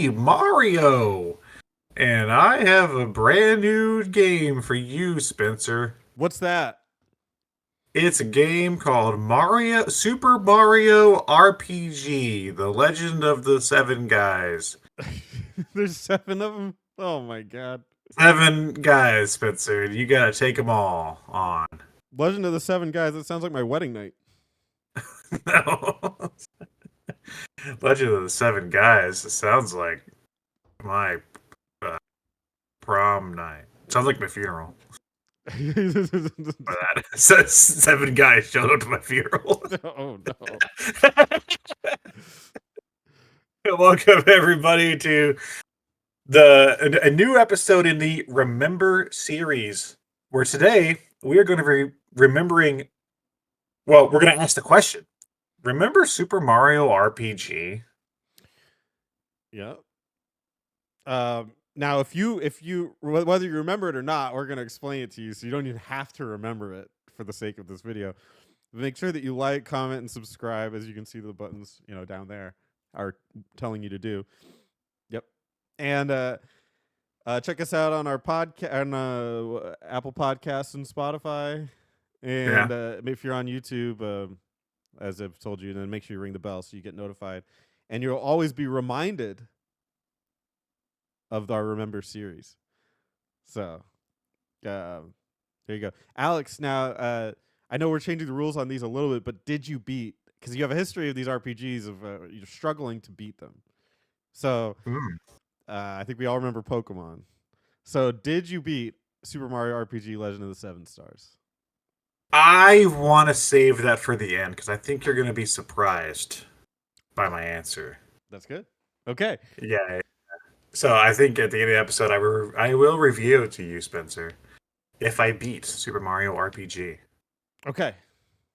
Mario. And I have a brand new game for you, Spencer. What's that? It's a game called Super Mario RPG: The Legend of the Seven Guys. There's 7 of them? Oh my god. Seven guys, Spencer. You gotta take them all on. Legend of the 7 Guys. That sounds like my wedding night. No. Legend of the Seven Guys. It sounds like my prom night. Sounds like my funeral. That says seven guys showed up to my funeral. Oh no. Welcome everybody to a new episode in the Remember series, where today we are going to be remembering. Well, we're going to ask the question: remember Super Mario RPG? Yeah. Now, if you whether you remember it or not, we're gonna explain it to you, so you don't even have to remember it for the sake of this video. Make sure that you like, comment, and subscribe. As you can see, the buttons down there are telling you to do. Yep. And check us out on our podcast on Apple Podcasts and Spotify. And if you're on YouTube, as I've told you, then make sure you ring the bell so you get notified, and you'll always be reminded of our Remember series. So, there you go. Alex, now, I know we're changing the rules on these a little bit, but did you beat, because you have a history of these RPGs of you're struggling to beat them. So, I think we all remember Pokemon. So, did you beat Super Mario RPG Legend of the Seven Stars? I want to save that for the end, because I think you're going to be surprised by my answer. That's good. Okay. Yeah. So I think at the end of the episode, I will review to you, Spencer, if I beat Super Mario RPG. Okay.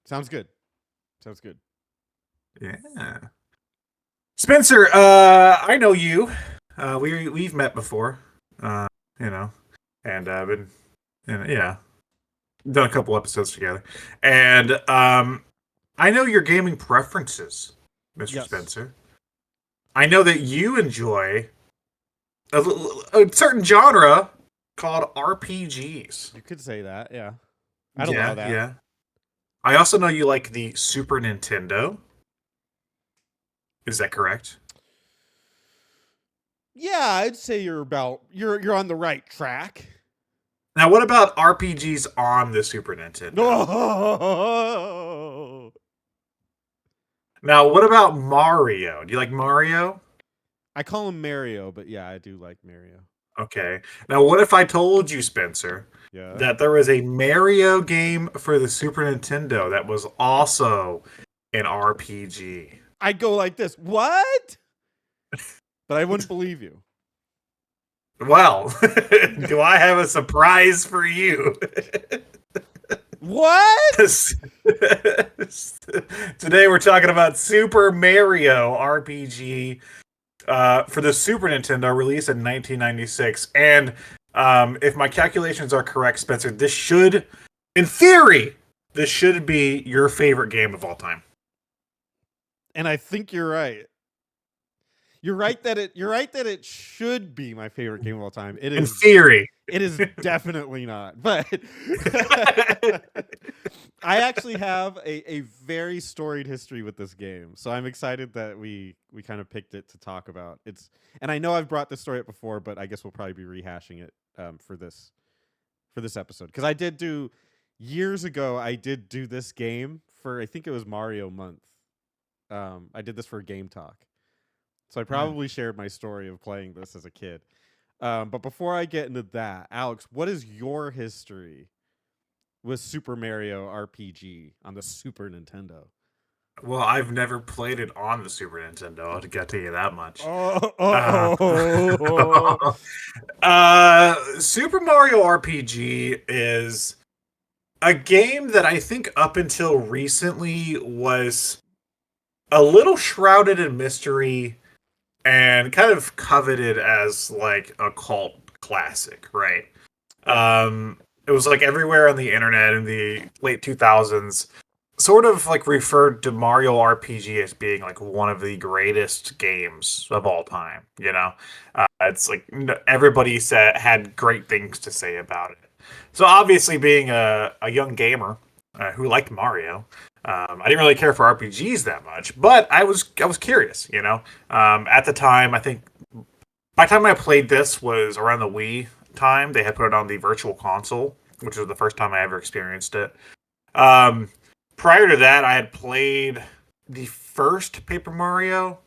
Sounds good. Sounds good. Yeah. Spencer, I know you. We've met before. And been, done a couple episodes together. And I know your gaming preferences, Mr. Spencer. I know that you enjoy a certain genre called RPGs. You could say that, yeah. I'd allow that. Yeah. I also know you like the Super Nintendo. Is that correct? Yeah, I'd say you're on the right track. Now, what about RPGs on the Super Nintendo? No. Now, what about Mario? Do you like Mario? I call him Mario, but yeah, I do like Mario. Okay. Now, what if I told you, Spencer, that there was a Mario game for the Super Nintendo that was also an RPG? I'd go like this, what? But I wouldn't believe you. Well, do I have a surprise for you? What? Today we're talking about Super Mario RPG for the Super Nintendo, released in 1996. And if my calculations are correct, Spencer, in theory, this should be your favorite game of all time. And I think you're right. You're right that it should be my favorite game of all time. It is in theory. It is definitely not. But I actually have a very storied history with this game. So I'm excited that we kind of picked it to talk about. And I know I've brought this story up before, but I guess we'll probably be rehashing it for this episode. Because years ago, I did do this game for, I think it was Mario Month. I did this for Game Talk. So I probably shared my story of playing this as a kid. But before I get into that, Alex, what is your history with Super Mario RPG on the Super Nintendo? Well, I've never played it on the Super Nintendo. I'll tell you that much. Super Mario RPG is a game that I think up until recently was a little shrouded in mystery and kind of coveted as like a cult classic, right? It was like everywhere on the internet in the late 2000s. sort of like referred to Mario RPG as being like one of the greatest games of all time. It's like everybody said had great things to say about it. So obviously, being a young gamer who liked Mario, I didn't really care for RPGs that much, but I was curious. At the time, I think by the time I played this was around the Wii time. They had put it on the Virtual Console, which was the first time I ever experienced it. Um, Prior to that, I had played the first Paper Mario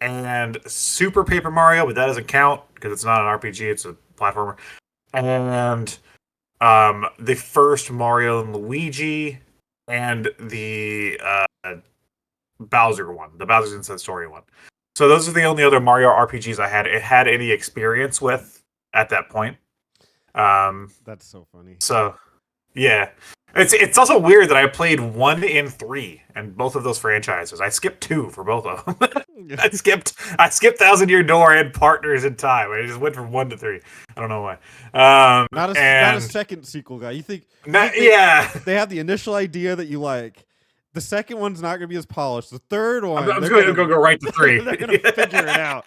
and Super Paper Mario, but that doesn't count because it's not an RPG; it's a platformer. And the first Mario and Luigi, and the Bowser one, the Bowser's Inside Story one. So those are the only other Mario RPGs I had any experience with at that point. Um, That's so funny. so yeah, it's also weird that I played 1 and 3 and both of those franchises. I skipped 2 for both of them. I skipped Thousand Year Door and Partners in Time. I just went from 1 to 3. I don't know why. Not a And second sequel guy. You not, think yeah, they have the initial idea that you like. The second one's not gonna be as polished. The third I'm, one, I'm they're just going to gonna go right to 3. they're gonna figure it out.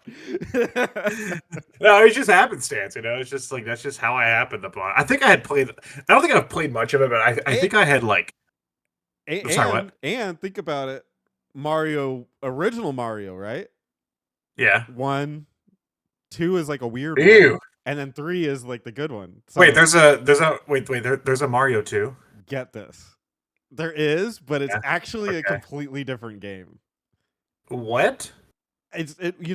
No, it's just happenstance, It's just like that's just how I happened upon. I think I had played. I don't think I've played much of it, but I and, think I had like. Sorry, what? and think about it. Mario, original Mario, right? Yeah. 1, 2 is like a weird one, Ew. and then 3 is like the good one. Wait, So there's a Mario too. get this. There is, but it's Yeah. actually a Okay. completely different game. What? You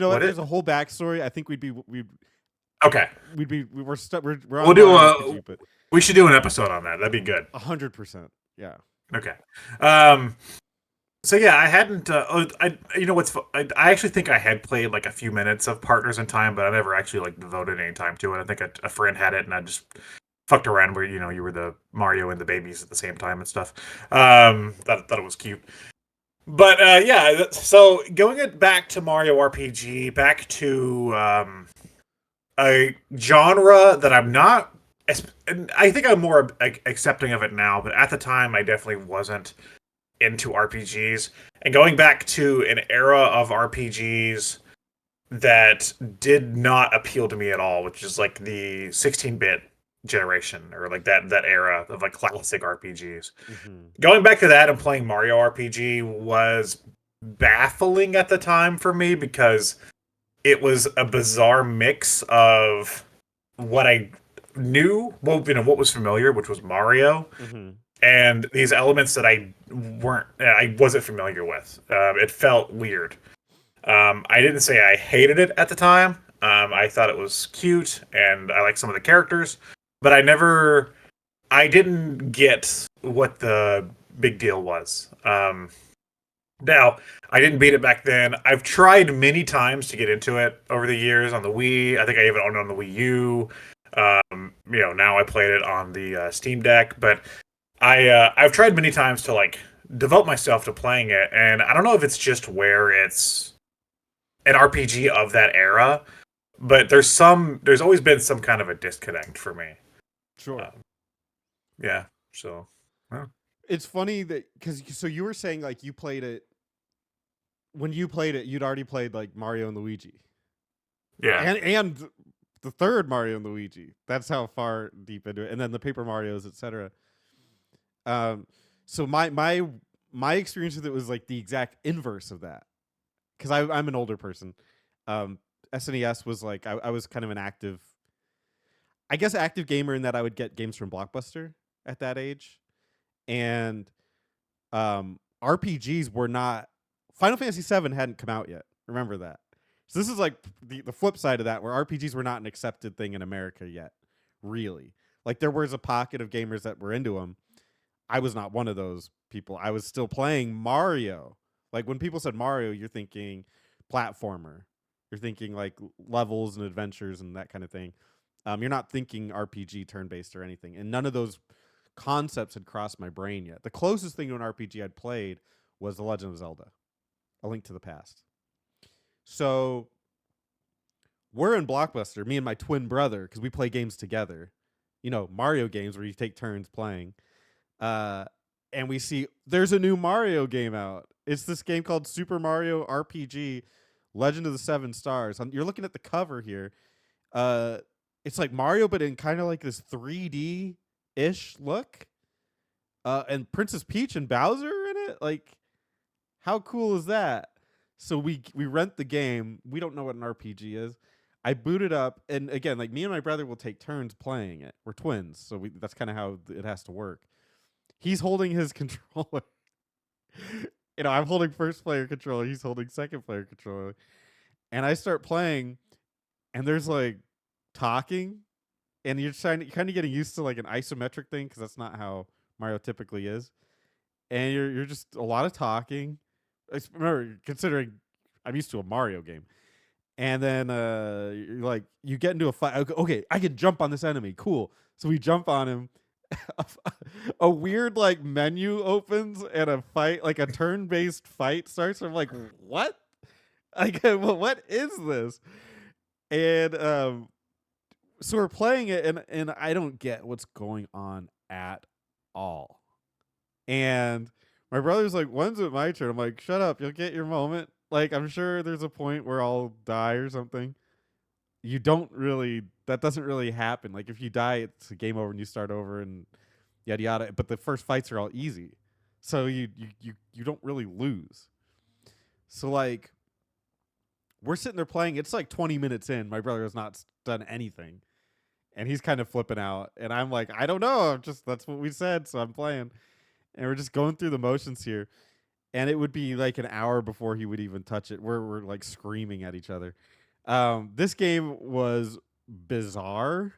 know what? What There's it? a whole backstory. I think Okay. we're on We'll do Mario a. RPG, but We should do an episode on that. That'd be good. 100%. Yeah. Okay. Um. So yeah, I hadn't. I actually think I had played like a few minutes of Partners in Time, but I never actually like devoted any time to it. I think a friend had it, and I just fucked around where you were the Mario and the babies at the same time and stuff. Thought it was cute. But yeah, so going it back to Mario RPG, back to a genre that I'm not. And I think I'm more accepting of it now, but at the time I definitely wasn't into RPGs. And going back to an era of RPGs that did not appeal to me at all, which is like the 16-bit generation or like that era of like classic RPGs. Hmm. Going back to that and playing Mario RPG was baffling at the time for me because it was a bizarre mix of what I knew, what was familiar, which was Mario, Hmm. and these elements that I wasn't familiar with. It felt weird. I didn't say I hated it at the time. I thought it was cute and I liked some of the characters, but I didn't get what the big deal was. Now, I didn't beat it back then. I've tried many times to get into it over the years on the Wii. I think I even owned it on the Wii U. Now I played it on the Steam Deck, but I've tried many times to like devote myself to playing it, and I don't know if it's just where it's an RPG of that era, but there's always been some kind of a disconnect for me. Sure. Um, yeah, so well, It's funny that because so you were saying like you played it when you played it, you'd already played like Mario and Luigi, yeah, and the third Mario and Luigi. That's how far deep into it, and then the Paper Mario's, etc. Um, so my experience with it was like the exact inverse of that because I'm an older person. Um, SNES was like I was kind of an active, I guess, active gamer in that I would get games from Blockbuster at that age, and RPGs were not. Final Fantasy VII hadn't come out yet. Remember that. So this is like the flip side of that, where RPGs were not an accepted thing in America yet. Really, like there was a pocket of gamers that were into them. I was not one of those people. I was still playing Mario. Like when people said Mario, you're thinking platformer. You're thinking like levels and adventures and that kind of thing. You're not thinking RPG turn based or anything. And none of those concepts had crossed my brain yet. The closest thing to an RPG I'd played was The Legend of Zelda, A Link to the Past. So we're in Blockbuster, me and my twin brother, because we play games together. You know, Mario games where you take turns playing. Uh, and we see there's a new Mario game out. It's this game called Super Mario RPG Legend of the Seven Stars. You're looking at the cover here. Uh, it's like Mario, but in kind of like this 3D ish look. And Princess Peach and Bowser in it. Like, how cool is that? So we rent the game. We don't know what an RPG is. I boot it up, and again, like me and my brother will take turns playing it. We're twins, so that's kind of how it has to work. He's holding his controller. I'm holding first player controller. He's holding second player controller, and I start playing, and there's like talking, and you're kind of getting used to like an isometric thing because that's not how Mario typically is, and you're just a lot of talking. Remember, considering I'm used to a Mario game, and then you're like you get into a fight. Okay, I can jump on this enemy. Cool. So we jump on him. A weird like menu opens and a fight, like a turn-based fight starts. I'm like, what? Like, what is this? And so we're playing it, and I don't get what's going on at all. And my brother's like, when's it my turn? I'm like, shut up, you'll get your moment. Like, I'm sure there's a point where I'll die or something. You don't really, that doesn't really happen. Like, if you die, it's a game over and you start over and yada yada. But the first fights are all easy. So you don't really lose. So like we're sitting there playing, it's like 20 minutes in. My brother has not done anything. And he's kind of flipping out. And I'm like, I don't know. I'm just that's what we said, so I'm playing. And we're just going through the motions here. And it would be like an hour before he would even touch it. We're like screaming at each other. This game was bizarre.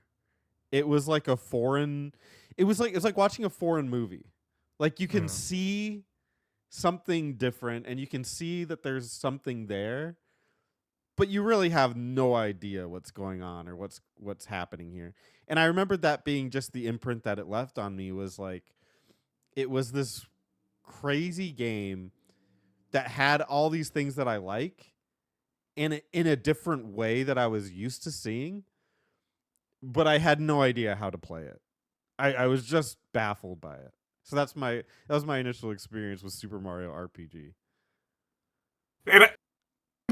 It was like a foreign. It's like watching a foreign movie. Like you can see something different, and you can see that there's something there, but you really have no idea what's going on or what's happening here. And I remember that being just the imprint that it left on me was like it was this crazy game that had all these things that I like in a different way that I was used to seeing, but I had no idea how to play it. I was just baffled by it. So that was my initial experience with Super Mario RPG. And I'm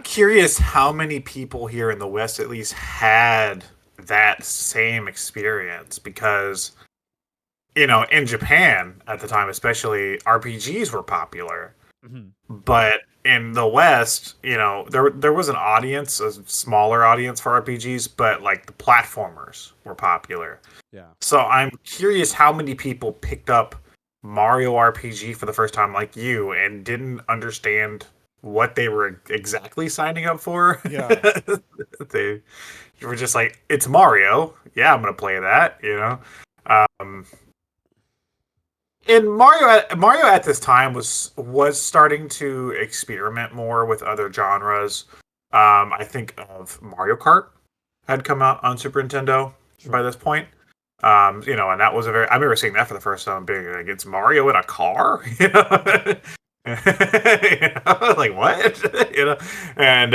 curious how many people here in the West at least had that same experience because, in Japan at the time, especially, RPGs were popular. Mm-hmm. But in the West, there was an audience, a smaller audience for RPGs, but like the platformers were popular. Yeah. So I'm curious how many people picked up Mario RPG for the first time like you and didn't understand what they were exactly signing up for. Yeah. They were just like, it's Mario. Yeah, I'm going to play that. Um, and Mario at this time was starting to experiment more with other genres. I think of Mario Kart had come out on Super Nintendo by this point. And that was I remember seeing that for the first time, being like, it's Mario in a car, like what, and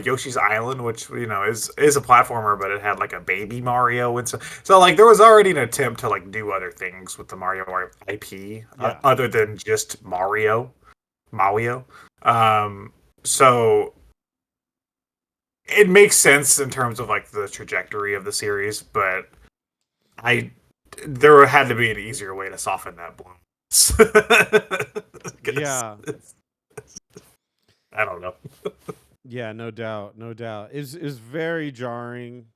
Yoshi's Island, which is a platformer, but it had like a baby Mario, and so like there was already an attempt to like do other things with the Mario IP, other than just Mario. So it makes sense in terms of like the trajectory of the series, but there had to be an easier way to soften that blow. Yeah. I don't know. Yeah, no doubt. Is very jarring.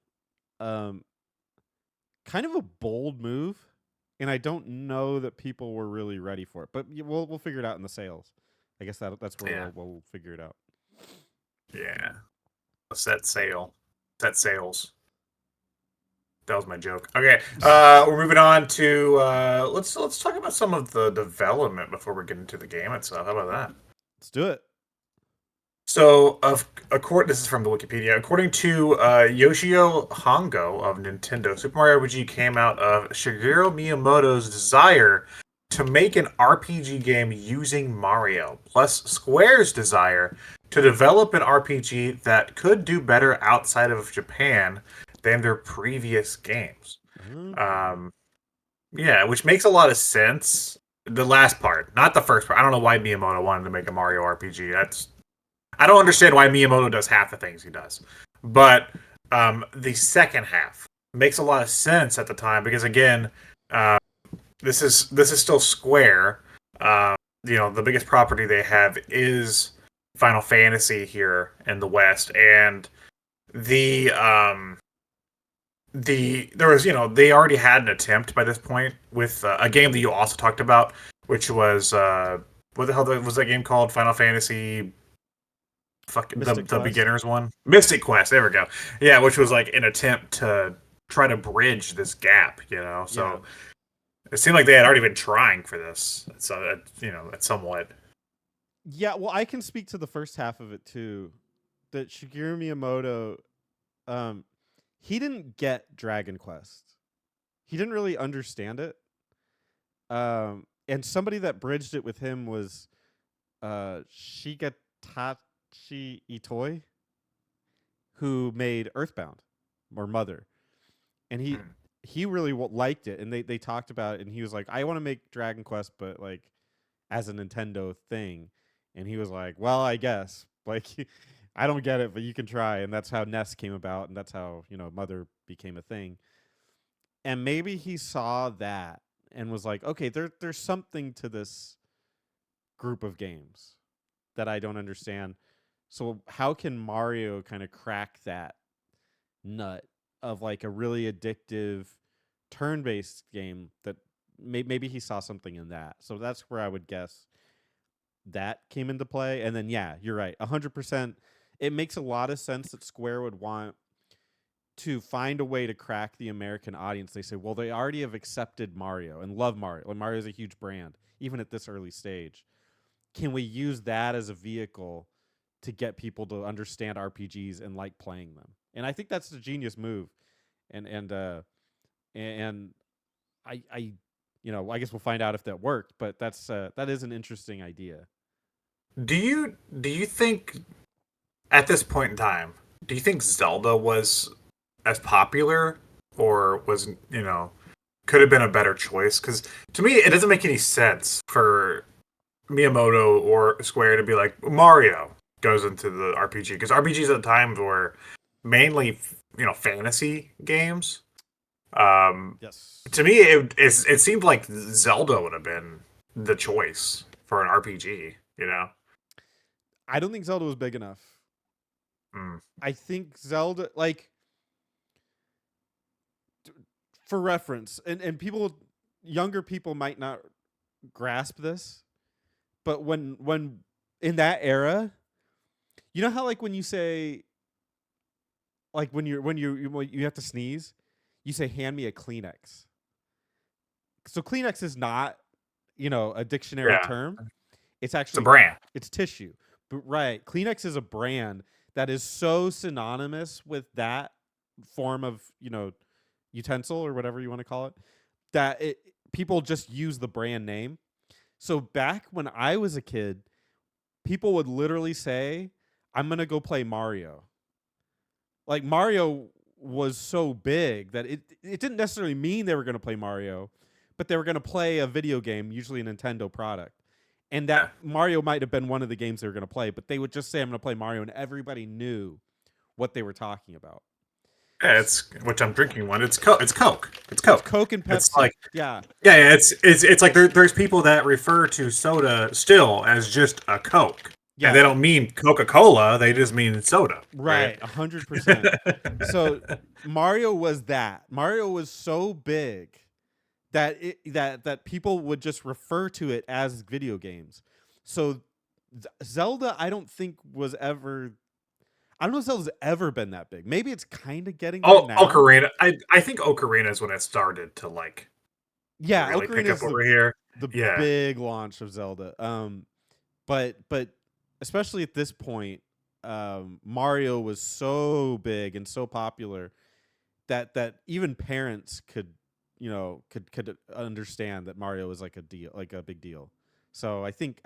Kind of a bold move, and I don't know that people were really ready for it. But we'll figure it out in the sales. I guess that's where we'll figure it out. Yeah. Set sail. Set sails. That was my joke. Okay, we're moving on to let's talk about some of the development before we get into the game itself. How about that? Let's do it. So, this is from the Wikipedia. According to Yoshio Hongo of Nintendo, Super Mario RPG came out of Shigeru Miyamoto's desire to make an RPG game using Mario, plus Square's desire to develop an RPG that could do better outside of Japan than their previous games. Okay. Yeah, which makes a lot of sense. The last part, not the first part. I don't know why Miyamoto wanted to make a Mario RPG. I don't understand why Miyamoto does half the things he does. But the second half makes a lot of sense at the time because again, uh, this is still Square. Uh, the biggest property they have is Final Fantasy here in the West, and the there was they already had an attempt by this point with a game that you also talked about, which was what the hell was that game called? Final Fantasy fuck the Mystic the Quest. beginners one, Mystic Quest. There we go. Yeah, which was like an attempt to try to bridge this gap. Yeah. So it seemed like they had already been trying for this. So it's somewhat. Yeah, well, I can speak to the first half of it too. That Shigeru Miyamoto, um, he didn't get Dragon Quest. He didn't really understand it. And somebody that bridged it with him was Shigetachi Itoi, who made Earthbound or Mother, and he really liked it, and they talked about it, and he was like, I want to make Dragon Quest, but like as a Nintendo thing, and he was like, well, I guess like I don't get it, but you can try, and that's how NES came about, and that's how Mother became a thing, and maybe he saw that and was like, okay, there's something to this group of games that I don't understand. So how can Mario kind of crack that nut of like a really addictive turn-based game that maybe he saw something in that. So that's where I would guess that came into play. And then yeah, you're right. 100%. It makes a lot of sense that Square would want to find a way to crack the American audience. They say, well, they already have accepted Mario and love Mario. Like Mario's a huge brand, even at this early stage. Can we use that as a vehicle to get people to understand RPGs and like playing them? And I think that's a genius move. And I I guess we'll find out if that worked, but that is an interesting idea. Do you think at this point in time, do you think Zelda was as popular or was could have been a better choice? Because to me, it doesn't make any sense for Miyamoto or Square to be like Mario goes into the RPG because RPGs at the time were mainly fantasy games. Um, Yes. to me, it seemed like Zelda would have been the choice for an RPG. I don't think Zelda was big enough. Mm. I think Zelda, like, for reference, and people, younger people might not grasp this, but when in that era, you know how like when you say like when you have to sneeze, you say hand me a Kleenex. So Kleenex is not, a dictionary Yeah, term. It's it's a actually brand. it's tissue. But right, Kleenex is a brand that is so synonymous with that form of, utensil or whatever you want to call it, that people just use the brand name. So back when I was a kid, people would literally say, "I'm going to go play Mario." Like Mario was so big that it didn't necessarily mean they were going to play Mario, but they were going to play a video game, usually a Nintendo product. And that Yeah. Mario might have been one of the games they were going to play, but they would just say, I'm going to play Mario, and everybody knew what they were talking about. Yeah, it's which I'm drinking one. It's Coke. It's Coke. It's It's Coke. Coke and It's Pepsi. like Yeah. yeah, it's like there's people that refer to soda still as just a Coke, and Yeah. they don't mean Coca Cola. They just mean soda, right? Right. 100%. So Mario was that. Mario was so big that that people would just refer to it as video games. So Zelda, I don't think was ever. I don't know if Zelda's ever been that big. Maybe it's kind of getting there Oh, now. Ocarina. I think Ocarina is when it started to like Yeah, really Ocarina pick up is over here. the Yeah, big launch of Zelda. But especially at this point, Mario was so big and so popular that even parents could could understand that Mario was like a deal, like a big deal. So I think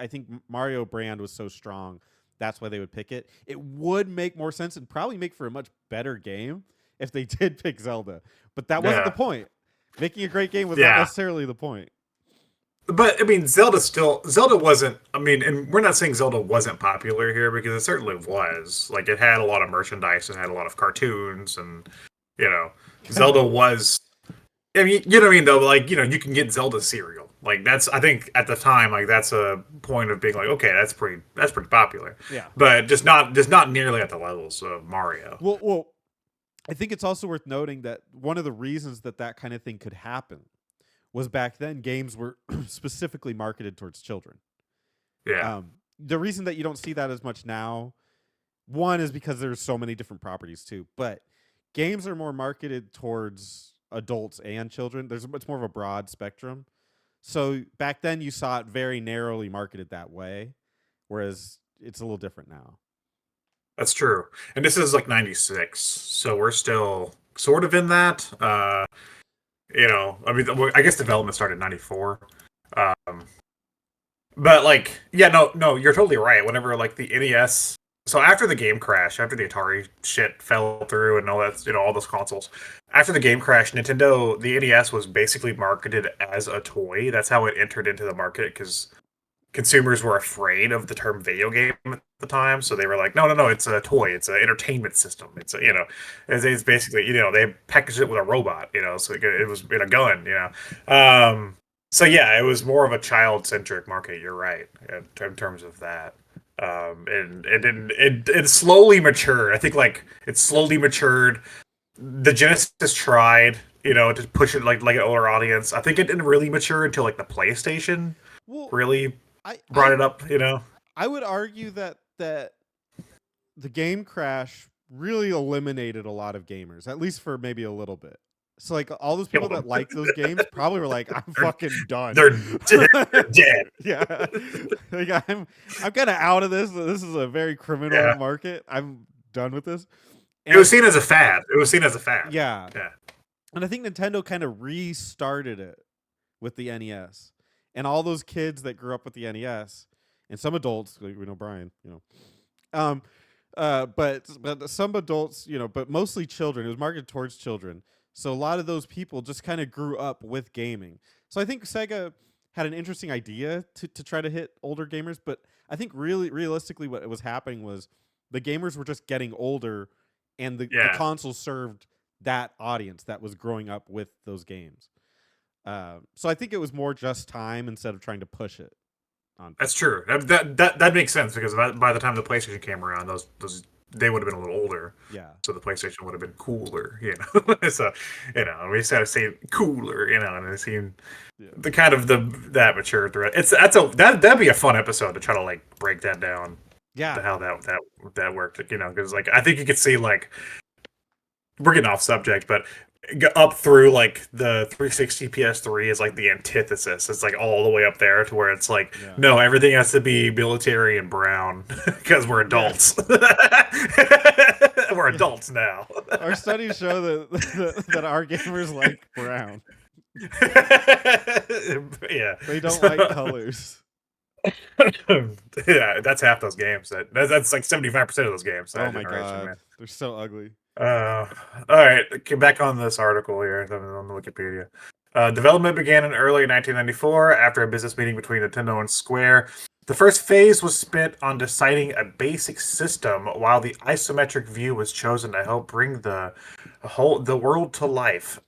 Mario brand was so strong, that's why they would pick it. It would make more sense and probably make for a much better game if they did pick Zelda, but that wasn't the yeah, point. Making a great game was not yeah. necessarily the point. But I mean, Zelda wasn't. I mean, and we're not saying Zelda wasn't popular here because it certainly was. Like, it had a lot of merchandise and had a lot of cartoons, and you know, Zelda was. I mean, you know what I mean, though. Like, you can get Zelda cereal. Like, that's, I think at the time, like, that's a point of being like, okay, that's pretty popular, Yeah. but just not nearly at the levels of Mario. Well, I think it's also worth noting that one of the reasons that that kind of thing could happen was back then games were specifically marketed towards children. Yeah, The reason that you don't see that as much now, one is because there's so many different properties too, but games are more marketed towards adults and children. There's much more of a broad spectrum. So back then you saw it very narrowly marketed that way, whereas it's a little different now. that's true. And this is like '96, so we're still sort of in that. I mean, I guess development started in '94. Um, but like, yeah, no, no, you're totally right. Whenever like the NES, so after the game crash, after the Atari shit fell through and all that, all those consoles, after the game crash, the NES was basically marketed as a toy. That's how it entered into the market because consumers were afraid of the term video game at the time, so they were like, no, no, no, it's a toy, it's an entertainment system, it's basically, they packaged it with a robot, so it was in a gun, so yeah, it was more of a child centric market. You're right in terms of that. And it slowly matured. I think like it slowly matured. The Genesis tried, to push it like an older audience. I think it didn't really mature until like the PlayStation Well, really I brought I it up. I would argue that the game crash really eliminated a lot of gamers, at least for maybe a little bit. So like all those people Killed that them. like those games probably were like, I'm they're fucking done. they're dead. They're dead. Yeah. Like I'm kinda out of this. This is a very criminal Yeah. market. I'm done with this. It And I was seen as a fad. It was seen as a fad. yeah. Yeah. And I think Nintendo kind of restarted it with the NES. And all those kids that grew up with the NES and some adults, like we know Brian, um, but some adults, but mostly children. It was marketed towards children, so a lot of those people just kind of grew up with gaming. So I think Sega had an interesting idea to try to hit older gamers, but I think really realistically, what was happening was the gamers were just getting older, and the Yeah. console served that audience that was growing up with those games. So I think it was more just time instead of trying to push it on That's people. true. That makes sense because by the time the PlayStation came around, those they would have been a little older, Yeah, so the PlayStation would have been cooler. So we just had to say cooler, and it seemed yeah, the kind of that mature through it. That'd be a fun episode to try to like break that down yeah, to how that worked. Because like I think you could see like we're getting off subject, but up through like the 360 PS3 is like the antithesis. It's like all the way up there to where it's like, yeah, no, everything has to be military and brown because we're yeah, adults. We're yeah. adults now. Our studies show that our gamers like brown. Yeah. They don't like So, colors. yeah, that's half those games. That's like 75% of those games. Oh That my generation, god, man. they're so ugly. All right, get back on this article here on the Wikipedia. Development began in early 1994 after a business meeting between Nintendo and Square. The first phase was spent on deciding a basic system, while the isometric view was chosen to help bring the world to life.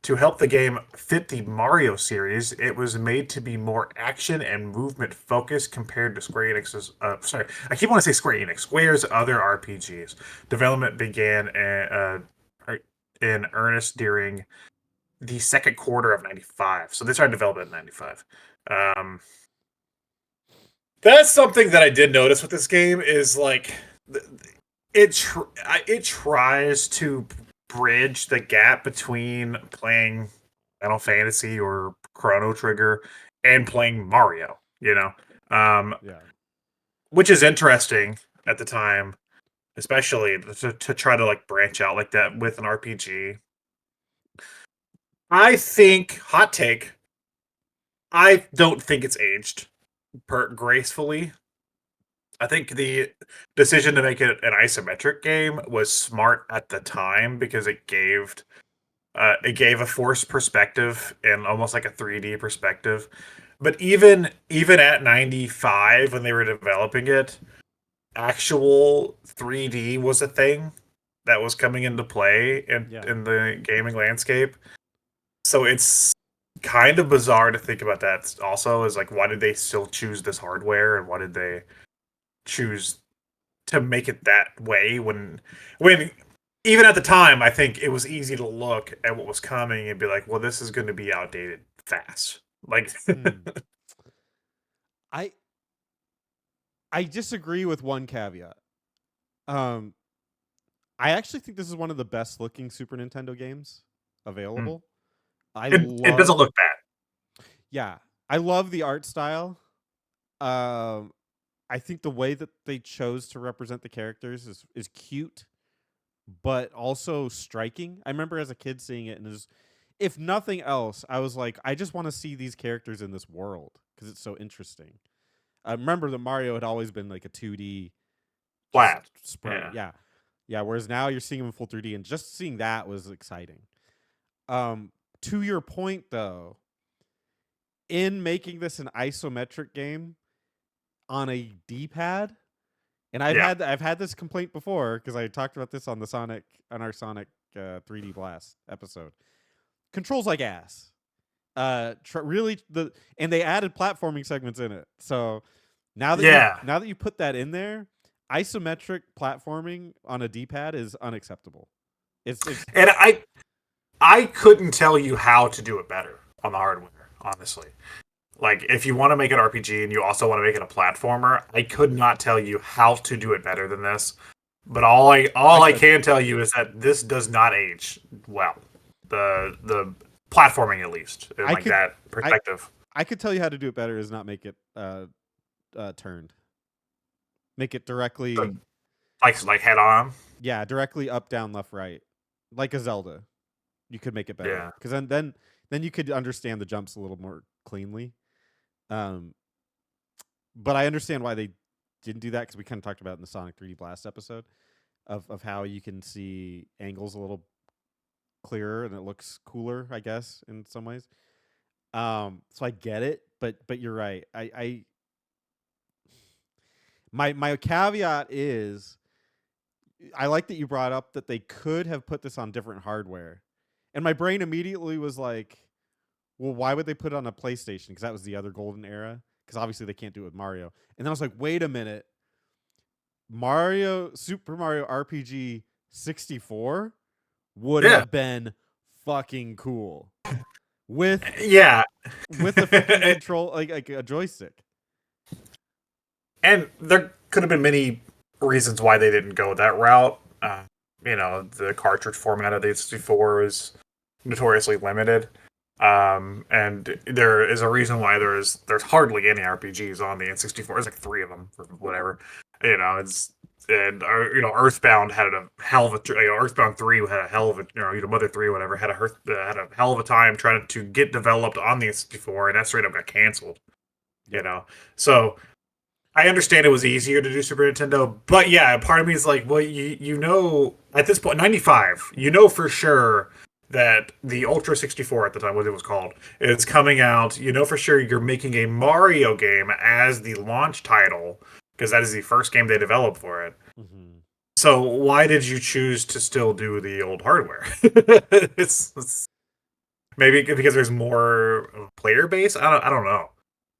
To help the game fit the Mario series, it was made to be more action and movement focused compared to Square Enix's. Sorry, I keep wanting to say Square Enix. Square's other RPGs. Development began in earnest during the second quarter of '95. So they started development in '95. Um, that's something that I did notice with this game is like it tries to bridge the gap between playing Final Fantasy or Chrono Trigger and playing Mario, Yeah, which is interesting at the time, especially to try to like branch out like that with an RPG. I think hot take. I don't think it's aged gracefully. I think the decision to make it an isometric game was smart at the time because it gave It gave a forced perspective and almost like a 3D perspective. But even at 95 when they were developing it, actual 3D was a thing that was coming into play Yeah. in the gaming landscape. So it's kind of bizarre to think about that also is like why did they still choose this hardware and why did they choose to make it that way when even at the time I think it was easy to look at what was coming and be like, well, this is going to be outdated fast. Like Hmm. I I disagree with one caveat. Um, I actually think this is one of the best looking Super Nintendo games available. I it doesn't love, look bad. yeah, I love the art style. Um, I think the way that they chose to represent the characters is cute, but also striking. I remember as a kid seeing it, and is if nothing else, I was like, I just want to see these characters in this world because it's so interesting. I remember that Mario had always been like a 2D just Flat. sprite. Yeah. Yeah. Yeah. Whereas now you're seeing him in full 3D, and just seeing that was exciting. Um, to your point though, in making this an isometric game on a D-pad, and Yeah. I've had this complaint before because I talked about this on the Sonic on our Sonic 3D Blast episode. Controls like ass. Really and they added platforming segments in it. So Yeah. now that you put that in there, isometric platforming on a D-pad is unacceptable. It's And I couldn't tell you how to do it better on the hardware, honestly. Like if you want to make an RPG and you also want to make it a platformer, I could not tell you how to do it better than this. But I all I could can tell you is that this does not age well. The platforming at least in I like could that I perspective. I could tell you how to do it better is not make it turned. Make it directly, Like head on. yeah, directly up down left right. Like a Zelda. You could make it better Yeah. cuz then you could understand the jumps a little more cleanly. Um but I understand why they didn't do that because we kind of talked about it in the Sonic 3D Blast episode of how you can see angles a little clearer and it looks cooler, I guess, in some ways. So I get it, but you're right. I my caveat is I like that you brought up that they could have put this on different hardware. And my brain immediately was like, well, why would they put it on a PlayStation? Because that was the other golden era. Because obviously they can't do it with Mario. And then I was like, wait a minute. Super Mario RPG 64 would Yeah. have been fucking cool with Yeah. a freaking control like a joystick. And there could have been many reasons why they didn't go that route. The cartridge format of the 64 is notoriously limited. And there is a reason why there's hardly any RPGs on the N64. There's like three of them or whatever. It's and Earthbound had a hell of a Earthbound 3 had a hell of a Mother 3 whatever had a hell of a time trying to get developed on the N64 and that straight up got canceled. You Yep. know, so I understand it was easier to do Super Nintendo, but yeah, part of me is like, well, at this point, 95, for sure that the Ultra 64 at the time, what it was called, is coming out. You know for sure you're making a Mario game as the launch title because that is the first game they developed for it. Mm-hmm. So why did you choose to still do the old hardware? It's maybe because there's more player base. I don't know,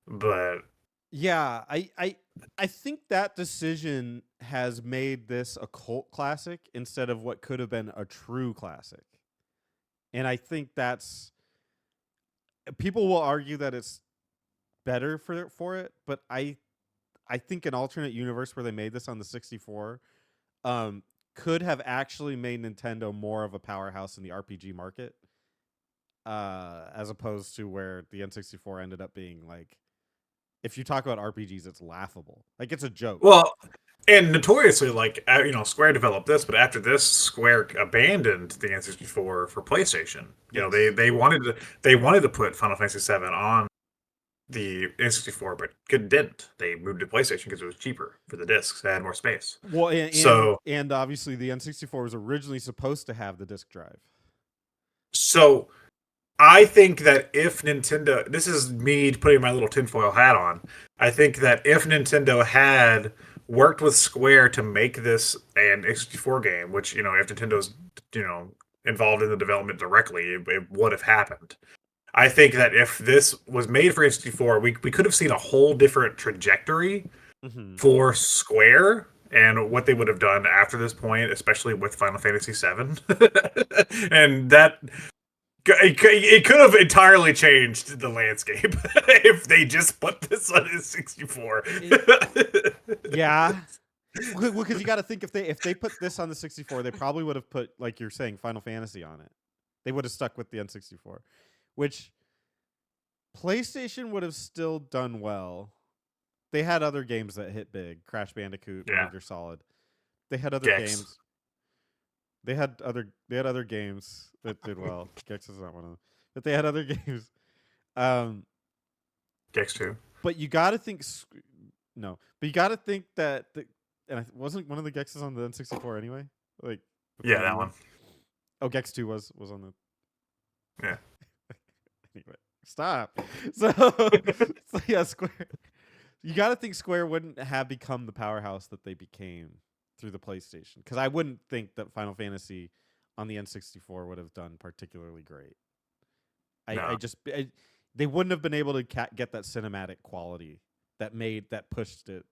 but Yeah, I think that decision has made this a cult classic instead of what could have been a true classic. And I think that's people will argue that it's better for it, but I think an alternate universe where they made this on the 64 um could have actually made Nintendo more of a powerhouse in the RPG market as opposed to where the N64 ended up being like if you talk about RPGs it's laughable. Like it's a joke. well, and notoriously, like Square developed this, but after this, Square abandoned the N64 for PlayStation. Yes. They wanted to put Final Fantasy VII on the N64, but didn't. They moved to PlayStation because it was cheaper for the discs. They had more space. Well, So and obviously the N64 was originally supposed to have the disk drive. So I think that if Nintendo, this is me putting my little tinfoil hat on, I think that if Nintendo had worked with Square to make this an N64 game, which, if Nintendo's, involved in the development directly, it would have happened. I think that if this was made for N64, we could have seen a whole different trajectory Mm-hmm. for Square and what they would have done after this point, especially with Final Fantasy VII. And that it could have entirely changed the landscape if they just put this on a 64. Yeah. Well, because you got to think if they put this on the 64, they probably would have put, like you're saying, Final Fantasy on it. They would have stuck with the N64, which PlayStation would have still done well. They had other games that hit big, Crash Bandicoot, Yeah. Metal Gear Solid. They had other Gex. games. They had other games that did well. Gex is not one of them, but they had other games. Um, Gex 2. but you got to think. No, but you got to think that wasn't one of the Gexes on the N64 anyway. Like the Yeah, 3D that one. Oh, Gex 2 was on the. Yeah. Anyway, stop. So yeah, Square. You got to think Square wouldn't have become the powerhouse that they became through the PlayStation, because I wouldn't think that Final Fantasy on the N64 would have done particularly great. No. They wouldn't have been able to get that cinematic quality that pushed it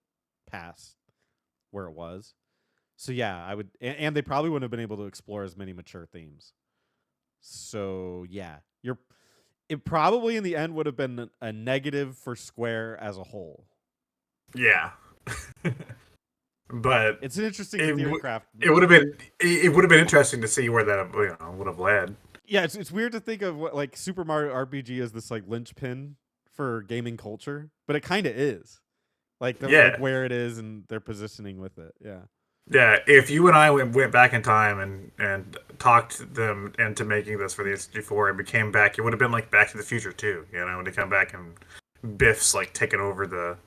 past where it was. So yeah, I would, and they probably wouldn't have been able to explore as many mature themes. So yeah, it probably in the end would have been a negative for Square as a whole. Yeah. But It's an interesting it theory craft. it would have been interesting to see where that would have led. Yeah, it's weird to think of what like Super Mario RPG as this like linchpin for gaming culture, but it kind of is. Like Yeah. where it is and their positioning with it. Yeah. Yeah, if you and I went back in time and talked them into making this for the N64 and became back, it would have been like Back to the Future too. When they come back and Biff's like taking over the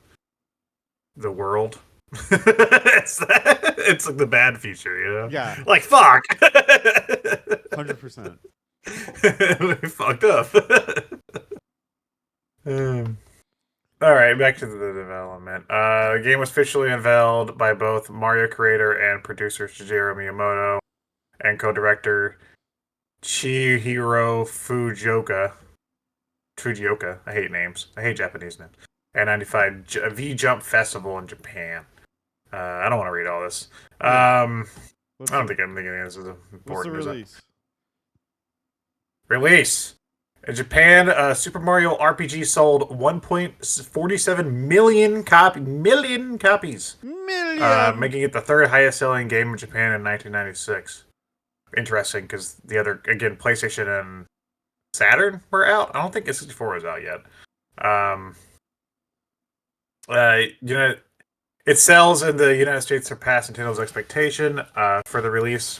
world. It's like the bad future. Yeah. Like fuck. 100%. We fucked up. Um, all right, back to the development. The game was officially unveiled by both Mario creator and producer Shigeru Miyamoto and co-director Chihiro Fujioka. I hate names. I hate Japanese names. And 95 V Jump Festival in Japan. I don't want to read all this. Yeah. I don't think I'm thinking this is What's the important. Is it? release? Release. In Japan, Super Mario RPG sold 1.47 million copies, Million. making it the third highest selling game in Japan in 1996. Interesting, because the other, again, PlayStation and Saturn were out. I don't think N64 was out yet. Um, it sells in the United States surpassed Nintendo's expectation for the release.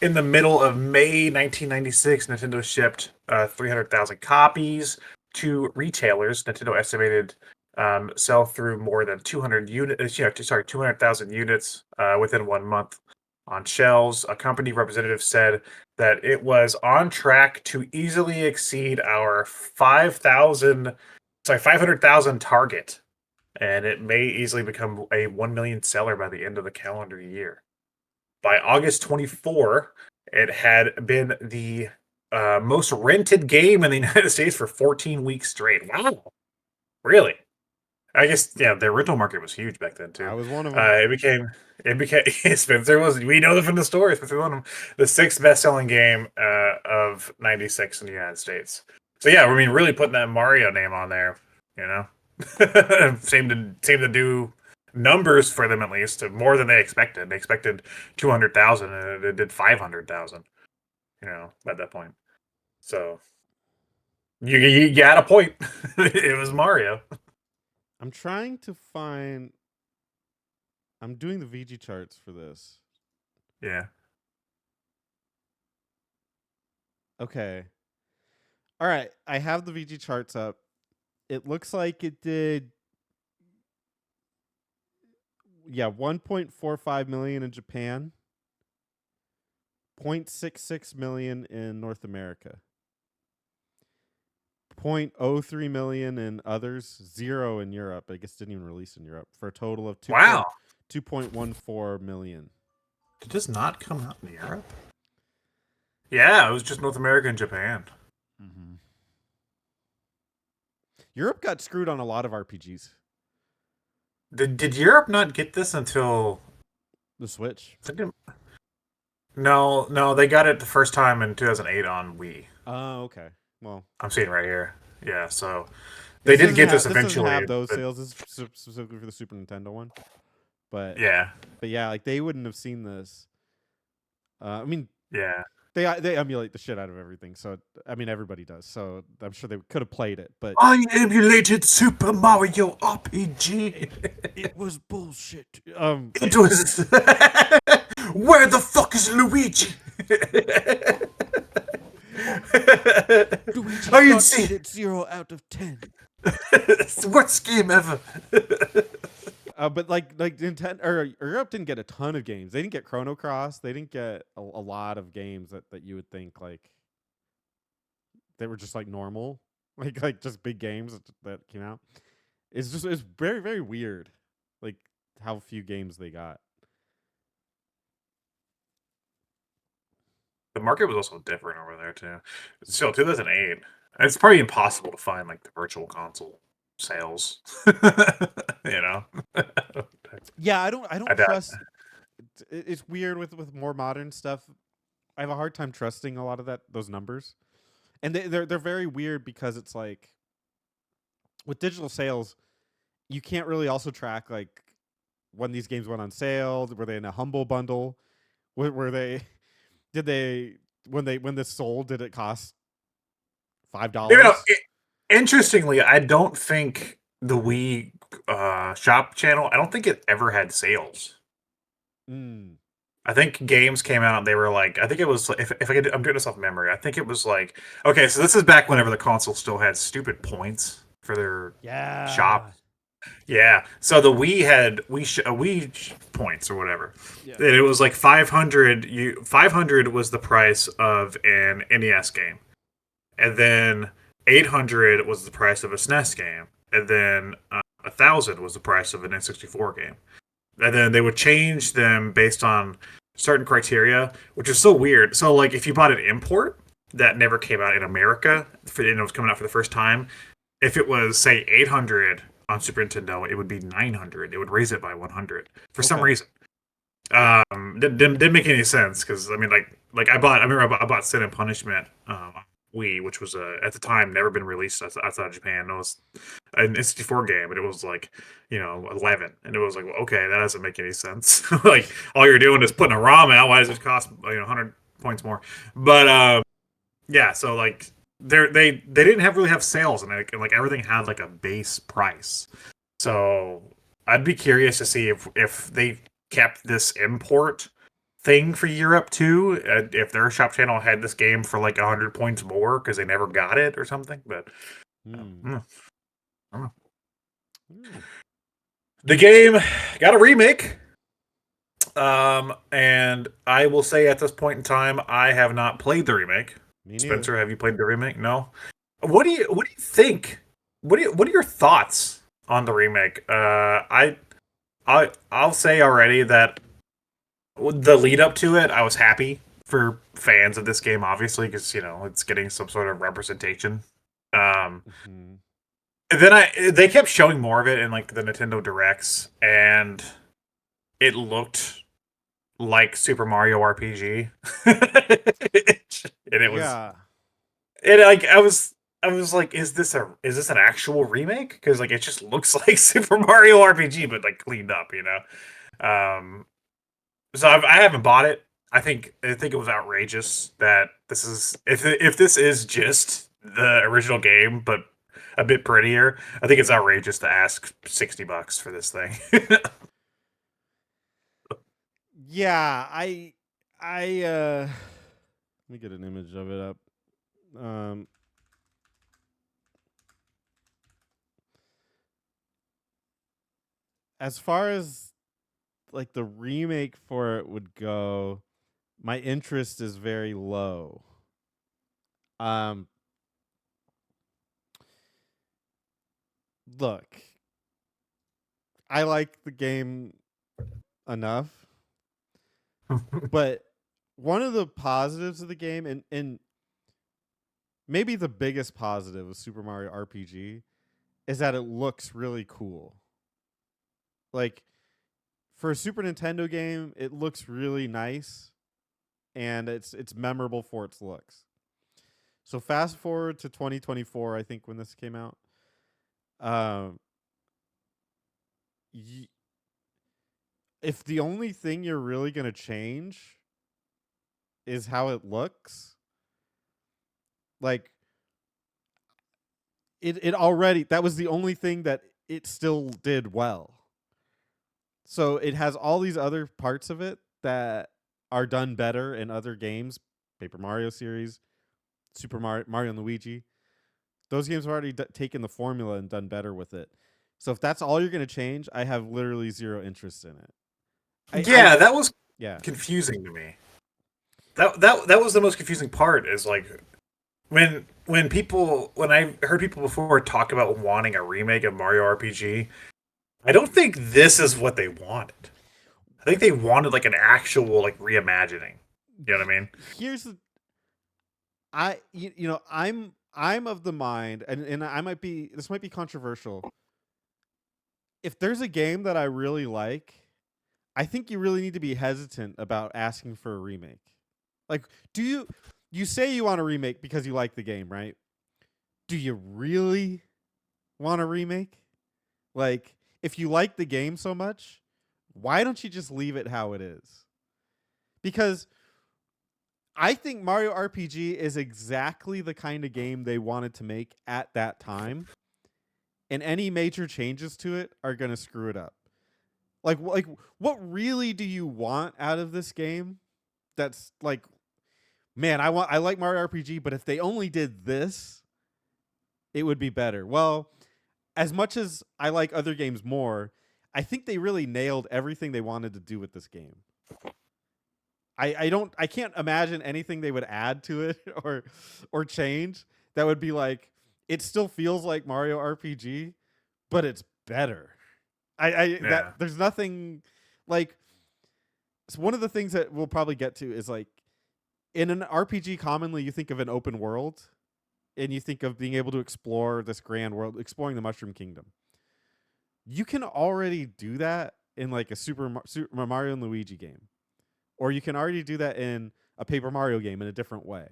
In the middle of May 1996, Nintendo shipped 300,000 copies to retailers. Nintendo estimated sell through more than 200,000 units within 1 month on shelves. A company representative said that it was on track to easily exceed our 500,000 target, and it may easily become a 1 million seller by the end of the calendar year. By August 24, it had been the most rented game in the United States for 14 weeks straight. Wow. Really? I guess, yeah, the rental market was huge back then, I too. was one of them. Spencer was, we know them from the story, Spencer was one of them, the sixth best selling game of 96 in the United States. So, yeah, I mean, really putting that Mario name on there, you know? seemed to do numbers for them, at least, more than they expected. They expected 200,000 and it did 500,000, at that point. So you got a point. It was Mario. I'm trying to find. I'm doing the VG charts for this. Yeah. Okay. All right. I have the VG charts up. It looks like it did. Yeah, 1.45 million in Japan, 0.66 million in North America. 0.03 million in others, 0 in Europe. I guess didn't even release in Europe for a total of Wow. 2.14 million. It does not come out in Europe. Yeah, it was just North America and Japan. Mm-hmm. Europe got screwed on a lot of RPGs. Did Europe not get this until The Switch. No, they got it the first time in 2008 on Wii. Oh, okay. Well, I'm seeing right here. Yeah, so they this did doesn't get have this this doesn't eventually, have those but sales. This is specifically for the Super Nintendo one. But yeah, yeah, like they wouldn't have seen this. I mean, yeah. they emulate the shit out of everything. So I mean, everybody does. So I'm sure they could have played it, but I emulated Super Mario RPG. it was bullshit. It was. Where the fuck is Luigi? Luigi Are you got see? it 0 out of 10. Worst game ever. But like Nintendo or Europe didn't get a ton of games. They didn't get Chrono Cross. They didn't get a lot of games that you would think like they were just like normal, like just big games that came out. It's very very weird, like how few games they got. The market was also different over there too. Still, 2008. It's probably impossible to find like the virtual console sales. you know. Yeah, I don't I doubt. trust. It's weird with more modern stuff. I have a hard time trusting a lot of those numbers, and they're very weird because it's like with digital sales, you can't really also track like when these games went on sale. Were they in a humble bundle? Were they? Did they when this sold? Did it cost $5? Maybe not. Interestingly, I don't think the Wii shop channel. I don't think it ever had sales. Mm. I think games came out. They were like, I think it was if I could, I'm doing this off memory. I think it was like, okay, so this is back whenever the console still had stupid points for their shop. Yeah. Yeah. So the Wii had Wii points or whatever. Yeah. And it was like 500. 500 was the price of an NES game, and then 800 was the price of a SNES game, and then 1,000 was the price of an N64 game. And then they would change them based on certain criteria, which is so weird. So like if you bought an import that never came out in America, and it was coming out for the first time, if it was say 800 on Super Nintendo, it would be 900. It would raise it by 100 for some Okay. reason. Didn't make any sense because I mean I remember I bought Sin and Punishment Wii, which was at the time never been released outside of Japan. It was an N64 game, but it was like 11, and it was like, well, okay, that doesn't make any sense. Like all you're doing is putting a ROM out. Why does it cost 100 points more? But yeah, so like they didn't really have sales, and like everything had like a base price. So I'd be curious to see if they kept this import thing for Europe too. If their shop channel had this game for like 100 points more because they never got it or something. But Hmm. I don't know. Mm. The game got a remake. And I will say at this point in time, I have not played the remake. Me neither. Spencer, have you played the remake? No. What do you think? What are your thoughts on the remake? I'll say already that the lead up to it, I was happy for fans of this game, obviously, because it's getting some sort of representation. Mm-hmm. Then they kept showing more of it in like the Nintendo Directs, and it looked like Super Mario RPG, and it was Yeah. and like I was like, is this an actual remake? Because like it just looks like Super Mario RPG, but like cleaned up, Um, so I haven't bought it. I think it was outrageous that this is if this is just the original game, but a bit prettier. I think it's outrageous to ask $60 for this thing. Yeah. I let me get an image of it up. Um. As far as like the remake for it would go, my interest is very low. Um Look, I like the game enough, but one of the positives of the game, and maybe the biggest positive of Super Mario RPG, is that it looks really cool. Like, for a Super Nintendo game, it looks really nice, and it's memorable for its looks. So fast forward to 2024, I think when this came out, um, y- if the only thing you're really gonna change is how it looks, like it already, that was the only thing that it still did well. So it has all these other parts of it that are done better in other games, Paper Mario series, Mario and Luigi. Those games have already taken the formula and done better with it. So if that's all you're going to change, I have literally zero interest in it. I Yeah, that was yeah. confusing to me. That was the most confusing part. Is like when I heard people before talk about wanting a remake of Mario RPG. I don't think this is what they wanted. I think they wanted like an actual like reimagining. You know what I mean? Here's the you know, I'm of the mind, and I might be, this might be controversial. If there's a game that I really like, I think you really need to be hesitant about asking for a remake. Like, do you say you want a remake because you like the game, right? Do you really want a remake? Like, if you like the game so much, why don't you just leave it how it is? Because I think Mario RPG is exactly the kind of game they wanted to make at that time, and any major changes to it are going to screw it up. Like what really do you want out of this game? That's like, man, I like Mario RPG, but if they only did this, it would be better. Well, as much as I like other games more, I think they really nailed everything they wanted to do with this game. I can't imagine anything they would add to it or change that would be like, it still feels like Mario RPG, but it's better. I that Yeah. there's nothing like, it's one of the things that we'll probably get to is like, in an RPG commonly you think of an open world and you think of being able to explore this grand world, exploring the Mushroom Kingdom. You can already do that in like a Super Mario and Luigi game, or you can already do that in a Paper Mario game in a different way.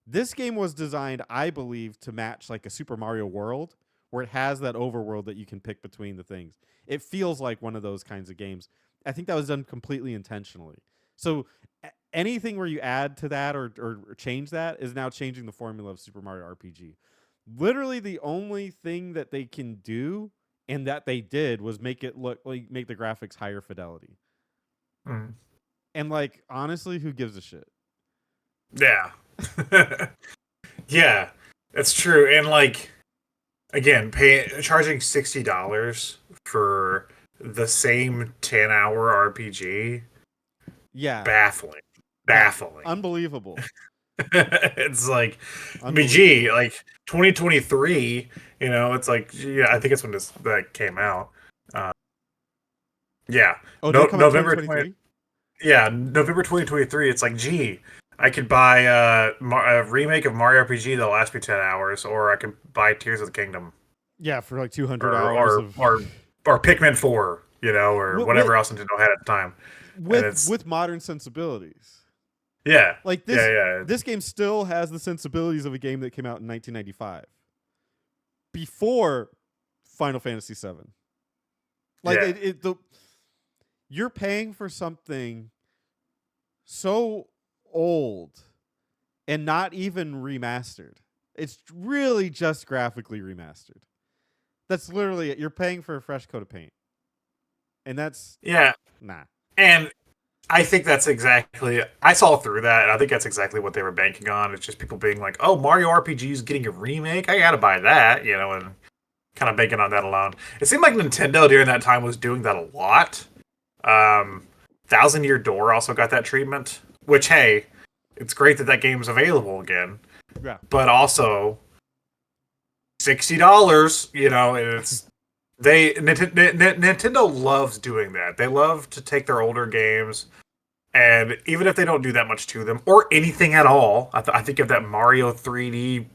This game was designed, I believe, to match like a Super Mario World, where it has that overworld that you can pick between the things. It feels like one of those kinds of games. I think that was done completely intentionally. So anything where you add to that or change that is now changing the formula of Super Mario RPG. Literally the only thing that they can do and that they did was make it look like, make the graphics higher fidelity. Mm. And like, honestly, who gives a shit? Yeah. Yeah. That's true. And like again, charging $60 for the same 10-hour RPG, Yeah, baffling. that Baffling. unbelievable. It's like, I mean, gee, Unbelievable. like 2023, it's like, yeah, I think it's when this that came out. Uh, yeah, Oh, did no, it come out November 20, 2023? yeah, November 2023. It's like, gee, I could buy a remake of Mario RPG that'll last me 10 hours, or I could buy Tears of the Kingdom, Yeah, for like 200 or hours or of or or Pikmin 4, or with, with whatever else Nintendo had at the time, and it's with modern sensibilities. yeah, Like yeah, yeah, this game still has the sensibilities of a game that came out in 1995 before Final Fantasy 7. Like yeah, you're paying for something so old and not even remastered. It's really just graphically remastered. That's literally it. You're paying for a fresh coat of paint. And that's yeah, nah. and I think that's exactly. I saw through that, and I think that's exactly what they were banking on. It's just people being like, "Oh, Mario RPG is getting a remake. I gotta buy that," and kind of banking on that alone. It seemed like Nintendo during that time was doing that a lot. Thousand Year Door also got that treatment. Which, hey, it's great that that game's available again, Yeah. but also $60, and it's Nintendo loves doing that. They love to take their older games, and even if they don't do that much to them or anything at all, I think of that Mario 3D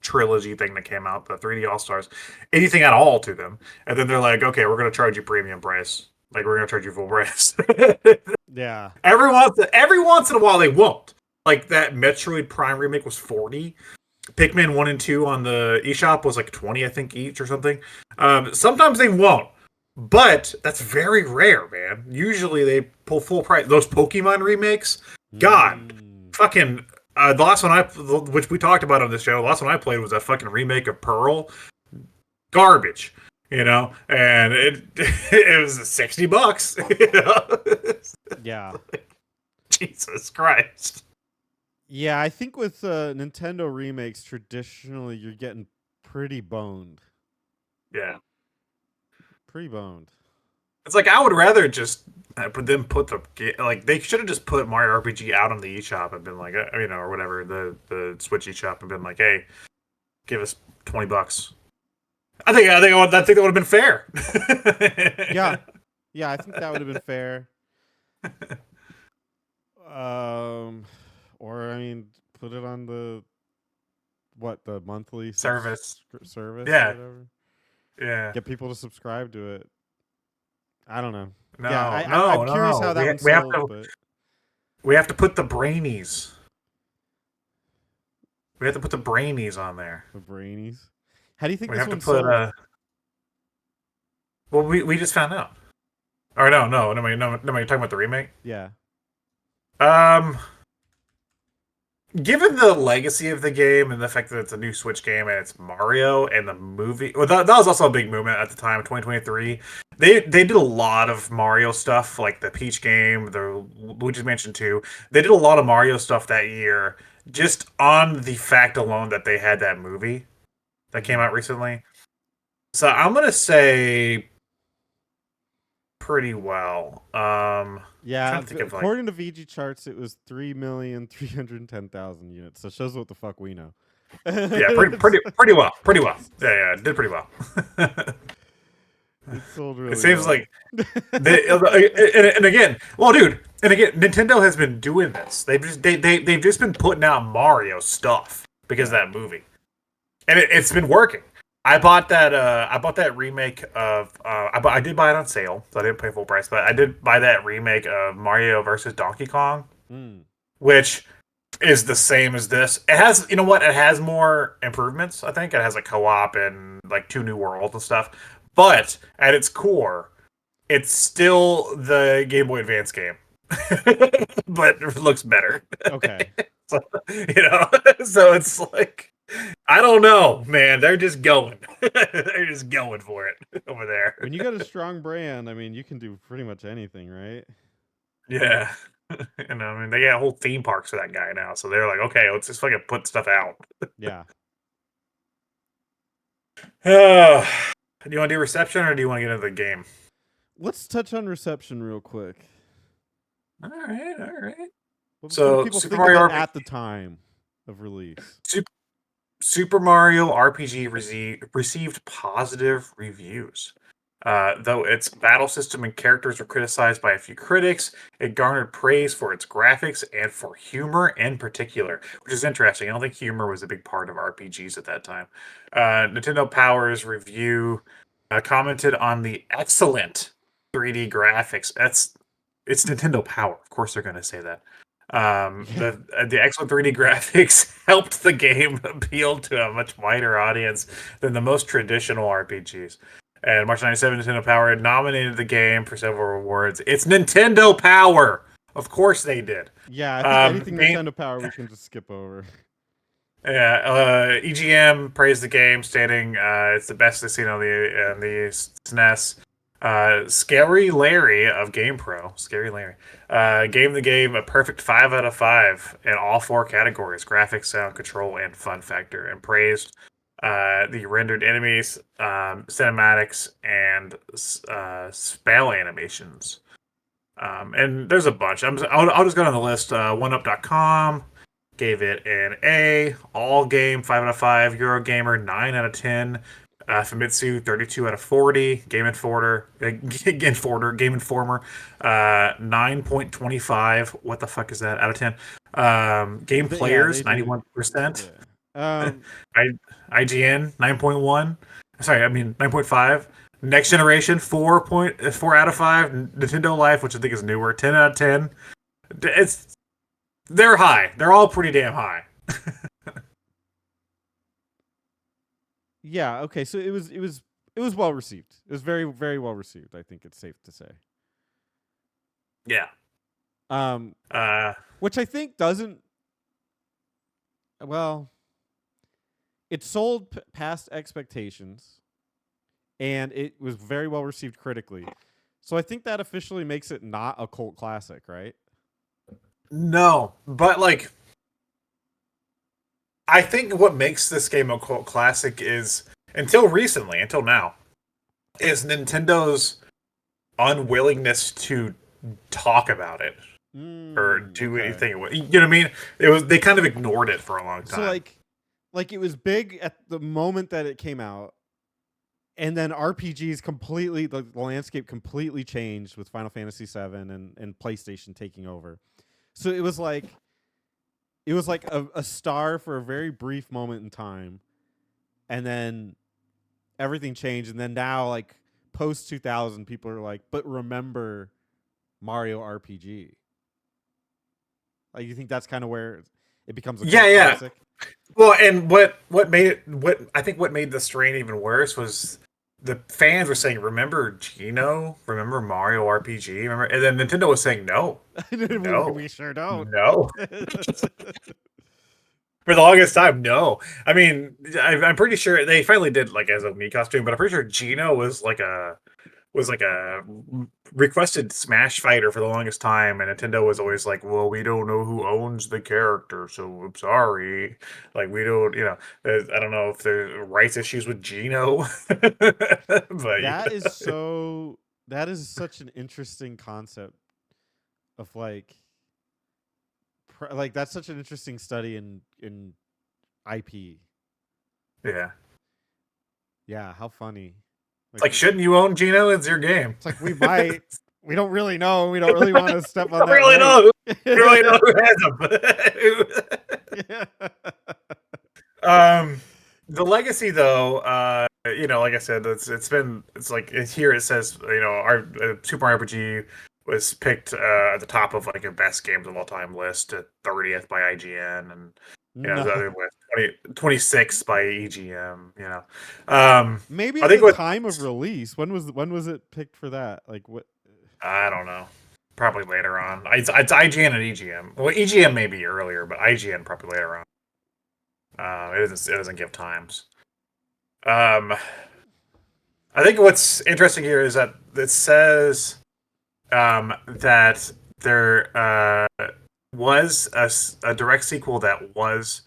trilogy thing that came out, the 3D All Stars, anything at all to them, and then they're like, okay, we're gonna charge you premium price, like we're gonna charge you full price. Yeah. Every once in a while they won't. Like that Metroid Prime remake was 40. Pikmin 1 and 2 on the eShop was like 20, I think, each or something. Sometimes they won't. But that's very rare, man. Usually they pull full price. Those Pokemon remakes, God, fucking the last one which we talked about on this show, the last one I played was a fucking remake of Pearl. Garbage, and it it was $60. Yeah. Jesus Christ. Yeah, I think with Nintendo remakes, traditionally you're getting pretty boned. Yeah. Pretty boned. It's like I would rather just put they should have just put Mario RPG out on the eShop and been like, or whatever, the Switch eShop, and been like, hey, give us $20. I think that would have been fair. Yeah. Yeah, I think that would have been fair. Or I mean, put it on the monthly Service. service Yeah. or whatever. Yeah. Get people to subscribe to it. I don't know. No, Yeah, no, I'm no, curious no. how that one We have sold, to but we have to put the brainies. We have to put the brainies on there. the brainies. How do you think We this have to one put sold? well, we just found out. Or no, you're talking about the remake? Yeah. Um Given the legacy of the game and the fact that it's a new Switch game and it's Mario and the movie, well, that was also a big movement at the time, 2023. They did a lot of Mario stuff, like the Peach game, the Luigi's Mansion 2. They did a lot of Mario stuff that year, just on the fact alone that they had that movie that came out recently. So I'm gonna say pretty well. Yeah, Trying to think of according to VG charts, it was 3,310,000 units. So it shows what the fuck we know. Yeah, pretty well. Pretty well. Yeah, it did pretty well. It sold really It seems well. like and again, well, dude, and again, Nintendo has been doing this. They've just been putting out Mario stuff because of that movie, and it's been working. I bought that remake of I did buy it on sale, so I didn't pay full price, but I did buy that remake of Mario versus Donkey Kong, which is the same as this. It has, you know what? It has more improvements. I think it has a co-op and like 2 new worlds and stuff. But at its core, it's still the Game Boy Advance game, but it looks better. Okay. So, so it's like I don't know, man. They're just going. They're just going for it over there. When you got a strong brand, I mean, you can do pretty much anything, right? Yeah. I mean, they got whole theme parks for that guy now, so they're like, okay, let's just fucking put stuff out. Yeah. Do you want to do reception or do you want to get into the game? Let's touch on reception real quick. All right. What So, do people Super think Mario of it RPG at the time of release? Super Mario RPG received positive reviews. Though its battle system and characters were criticized by a few critics, it garnered praise for its graphics and for humor in particular, which is interesting. I don't think humor was a big part of RPGs at that time. Nintendo Power's review commented on the excellent 3D graphics. It's Nintendo Power. Of course, they're going to say that. The excellent 3D graphics helped the game appeal to a much wider audience than the most traditional RPGs. And March 97, Nintendo Power nominated the game for several awards. It's Nintendo Power! Of course they did. Yeah, I think anything Nintendo Power we can just skip over. Yeah, EGM praised the game, stating it's the best they've seen on the SNES. Scary Larry of GamePro, Scary Larry, gave the game a perfect 5 out of 5 in all 4 categories: graphics, sound, control, and fun factor, and praised the rendered enemies, cinematics, and spell animations. And there's a bunch. I'll just go down the list. OneUp.com gave it an A. All Game 5 out of 5. Eurogamer 9 out of 10. Famitsu 32 out of 40. Game Informer 9.25. What the fuck is that? Out of 10. Game Yeah, they Players do. 91%. Yeah. Um, I IGN 9.1. Sorry, I mean 9.5. Next Generation 4.4 out of 5. Nintendo Life, which I think is newer, 10 out of 10. They're high. They're all pretty damn high. yeah. Okay. So it was well received. It was very very well received. I think it's safe to say. Yeah. Um, Uh which I think doesn't. Well, it sold past expectations, and it was very well received critically. So I think that officially makes it not a cult classic, right? no, but like I think what makes this game a cult classic is until now, is Nintendo's unwillingness to talk about it or do Okay. anything. You know what I mean? It was they kind of ignored it for a long So time. like it was big at the moment that it came out, and then RPGs completely the landscape completely changed with Final Fantasy VII and PlayStation taking over. So it was like a star for a very brief moment in time, and then everything changed, and then now like post 2000 people are like, but remember Mario RPG. Like, you think that's kind of where it becomes a Yeah, cult yeah. classic? Well, and what made it what made the strain even worse was the fans were saying, "Remember Gino? Remember Mario RPG? Remember?" And then Nintendo was saying, "No, no, We sure don't. no." For the longest time, no. I mean, I'm pretty sure they finally did like as a me costume, but I'm pretty sure Gino was like a requested Smash fighter for the longest time, and Nintendo was always like, "Well, we don't know who owns the character, so I'm sorry. Like, we don't, I don't know if there's rights issues with Gino, but That is so. That is such an interesting concept of like that's such an interesting study in IP. yeah, Yeah, how funny. it's Like like, shouldn't you own Gino? It's your game. it's like we might. We don't really know. We don't really want to step I on don't that really right. know. I don't really know who has them. Yeah. Um, the legacy though, like I said, it's like here it says, our Super Mario RPG was picked at the top of like a best games of all time list at 30th by IGN, and the No. other list 26th by EGM. Um, Maybe I at think the what time of release. When was it picked for that? Like what? I don't know. Probably later on. It's IGN and EGM. Well, EGM may be earlier, but IGN probably later on. It doesn't give times. Um, I think what's interesting here is that it says that there was a direct sequel that was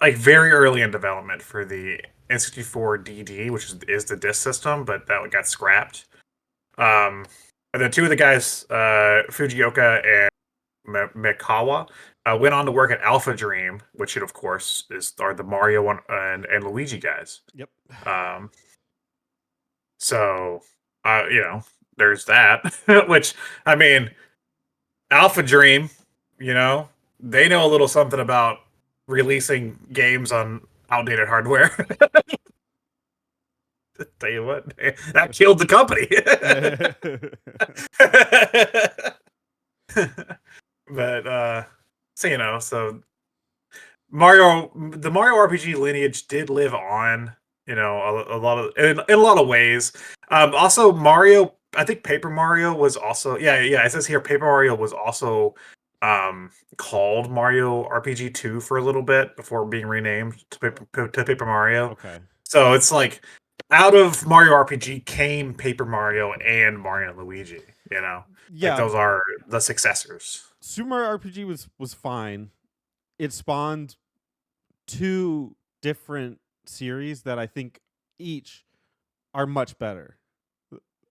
like very early in development for the N64 DD, which is the disc system, but that got scrapped. Um, and then two of the guys, Fujioka and Mikawa, went on to work at Alpha Dream, which of course are the Mario one and Luigi guys. Yep. Um, So, there's that. Which, I mean, Alpha Dream, you know, they know a little something about releasing games on outdated hardware. Tell you what, that killed the company. But so the Mario RPG lineage did live on, a lot of in a lot of ways. Also, Mario, I think Paper Mario was also, yeah, yeah. It says here Paper Mario was also called Mario RPG 2 for a little bit before being renamed to Paper Mario. Okay. So it's like out of Mario RPG came Paper Mario and Mario and Luigi. Like Yeah, those are the successors. Super Mario RPG was fine. It spawned two different series that I think each are much better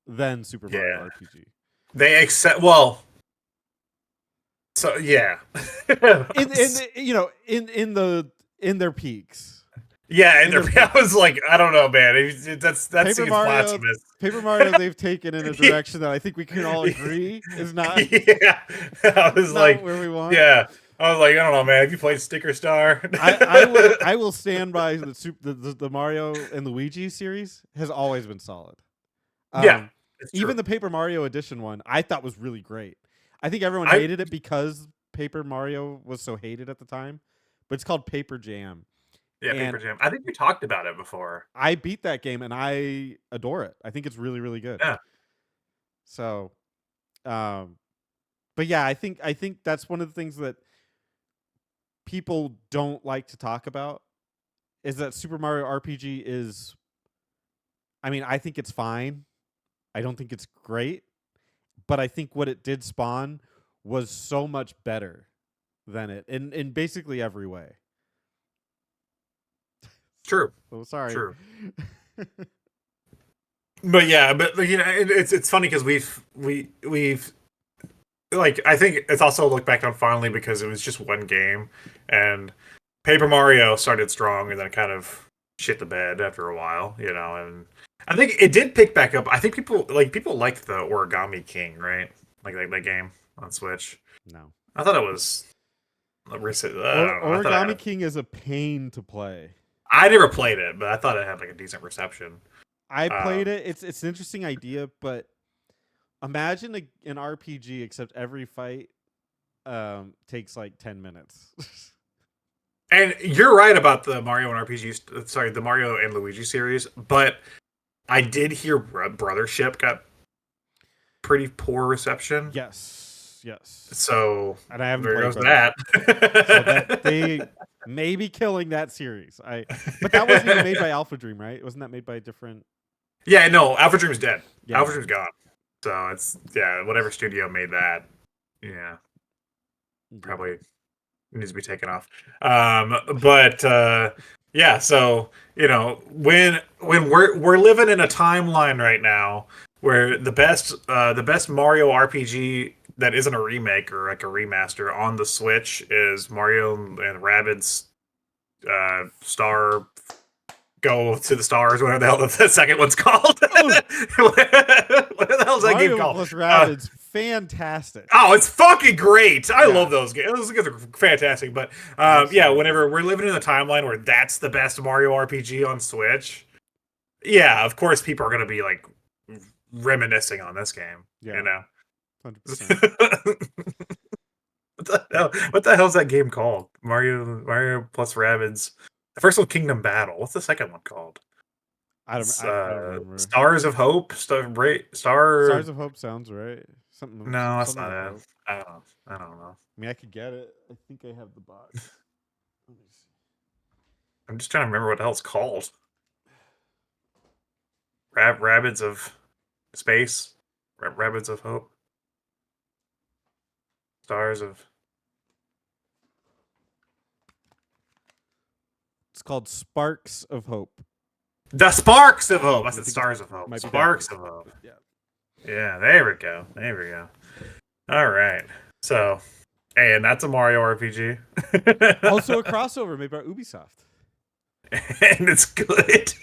than Super Mario Yeah. RPG. They accept well. So yeah. In their peaks. Yeah, and In their I peaks. was like, I don't know, man. That Paper seems Mario, blasphemous. Paper Mario, they've taken in a direction that I think we can all agree is not Yeah, I was not like, where we want. yeah, I was like, I don't know, man. Have you played Sticker Star? I will stand by the Mario and Luigi series has always been solid. Yeah, Um, it's Even true. the Paper Mario edition one I thought was really great. I think everyone I hated it because Paper Mario was so hated at the time, but it's called Paper Jam, Yeah, and Paper Jam. I think we talked about it before. I beat that game and I adore it. I think it's really really good. Yeah, So, um, but yeah, I think that's one of the things that people don't like to talk about is that Super Mario RPG is. I mean, I think it's fine. I don't think it's great, but I think what it did spawn was so much better than it in basically every way. true, So sorry. true. But yeah, but it's funny because we've like I think it's also looked back on fondly because it was just one game, and Paper Mario started strong and then kind of shit the bed after a while, and I think it did pick back up. I think people liked the Origami King, right? Like that game on Switch. No. I thought it was I don't know. I thought it had Origami King is a pain to play. I never played it, but I thought it had like a decent reception. I played Um, it. It's an interesting idea, but imagine an RPG except every fight takes like 10 minutes. and you're right about the Mario and RPG. Sorry, the Mario and Luigi series, but I did hear Brothership got pretty poor reception. Yes. Yes. So And I haven't there played goes that. Brothership. So that they may be killing that series. But that wasn't even made by Alpha Dream, right? Wasn't that made by a different? Yeah, no, Alpha Dream's dead. Yeah, Alpha yeah. Dream's gone. So it's whatever studio made that. Yeah, Yeah. probably needs to be taken off. But yeah, so when we're living in a timeline right now where the best Mario RPG that isn't a remake or like a remaster on the Switch is Mario and Rabbids Star Go to the Stars, whatever the hell the second one's called. Oh, What the hell's that game Mario called? plus Rabbids, fantastic. Oh, it's fucking great. I Yeah, love those games. Those games are fantastic. But yeah, absolutely. whenever we're living in a timeline where that's the best Mario RPG on Switch, yeah, of course people are gonna be like reminiscing on this game. You Yeah, know. 100%. What the hell's that game called? Mario plus Rabbids. The first one, Kingdom Battle. What's the second one called? It's I don't remember. Stars of Hope. Stars Star. of Hope sounds right. No, that's Something not of it. hope. I don't know. I mean, I could get it. I think I have the box. Let me see. I'm just trying to remember what the hell it's called. Rabbids of Space. Rabbids of Hope. Stars of. It's called Sparks of Hope. The Sparks of Hope. I I said think it's Stars of Hope. might be Sparks backwards, of Hope. but yeah. Yeah, there we go. There we go. All right. So, and that's a Mario RPG. Also a crossover made by Ubisoft. And it's good.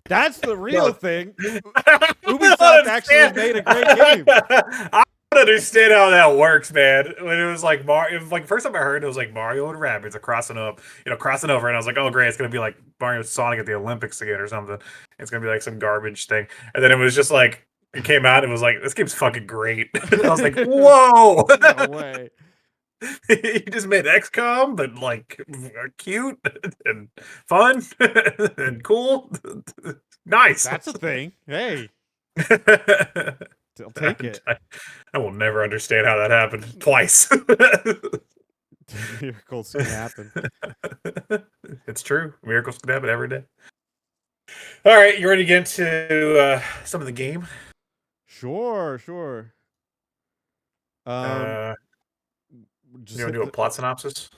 That's the real No. thing. I don't Ubisoft actually made a great game. I don't understand how that works, man. When it was like Mario, it was like first time I heard it was like Mario and Rabbids are crossing over, and I was like, oh great, it's gonna be like Mario and Sonic at the Olympics again or something. It's gonna be like some garbage thing, and then it was just like it came out and it was like this game's fucking great. I was like, whoa, No way. you just made XCOM, but like cute and fun and cool. Nice. That's a thing. Hey, I, I'll take it. I will never understand how that happened twice. Miracles can happen. It's true. Miracles can happen every day. All right, you ready to get into some of the game? Sure, sure. Um, Uh, just you want hit to do a the. plot synopsis?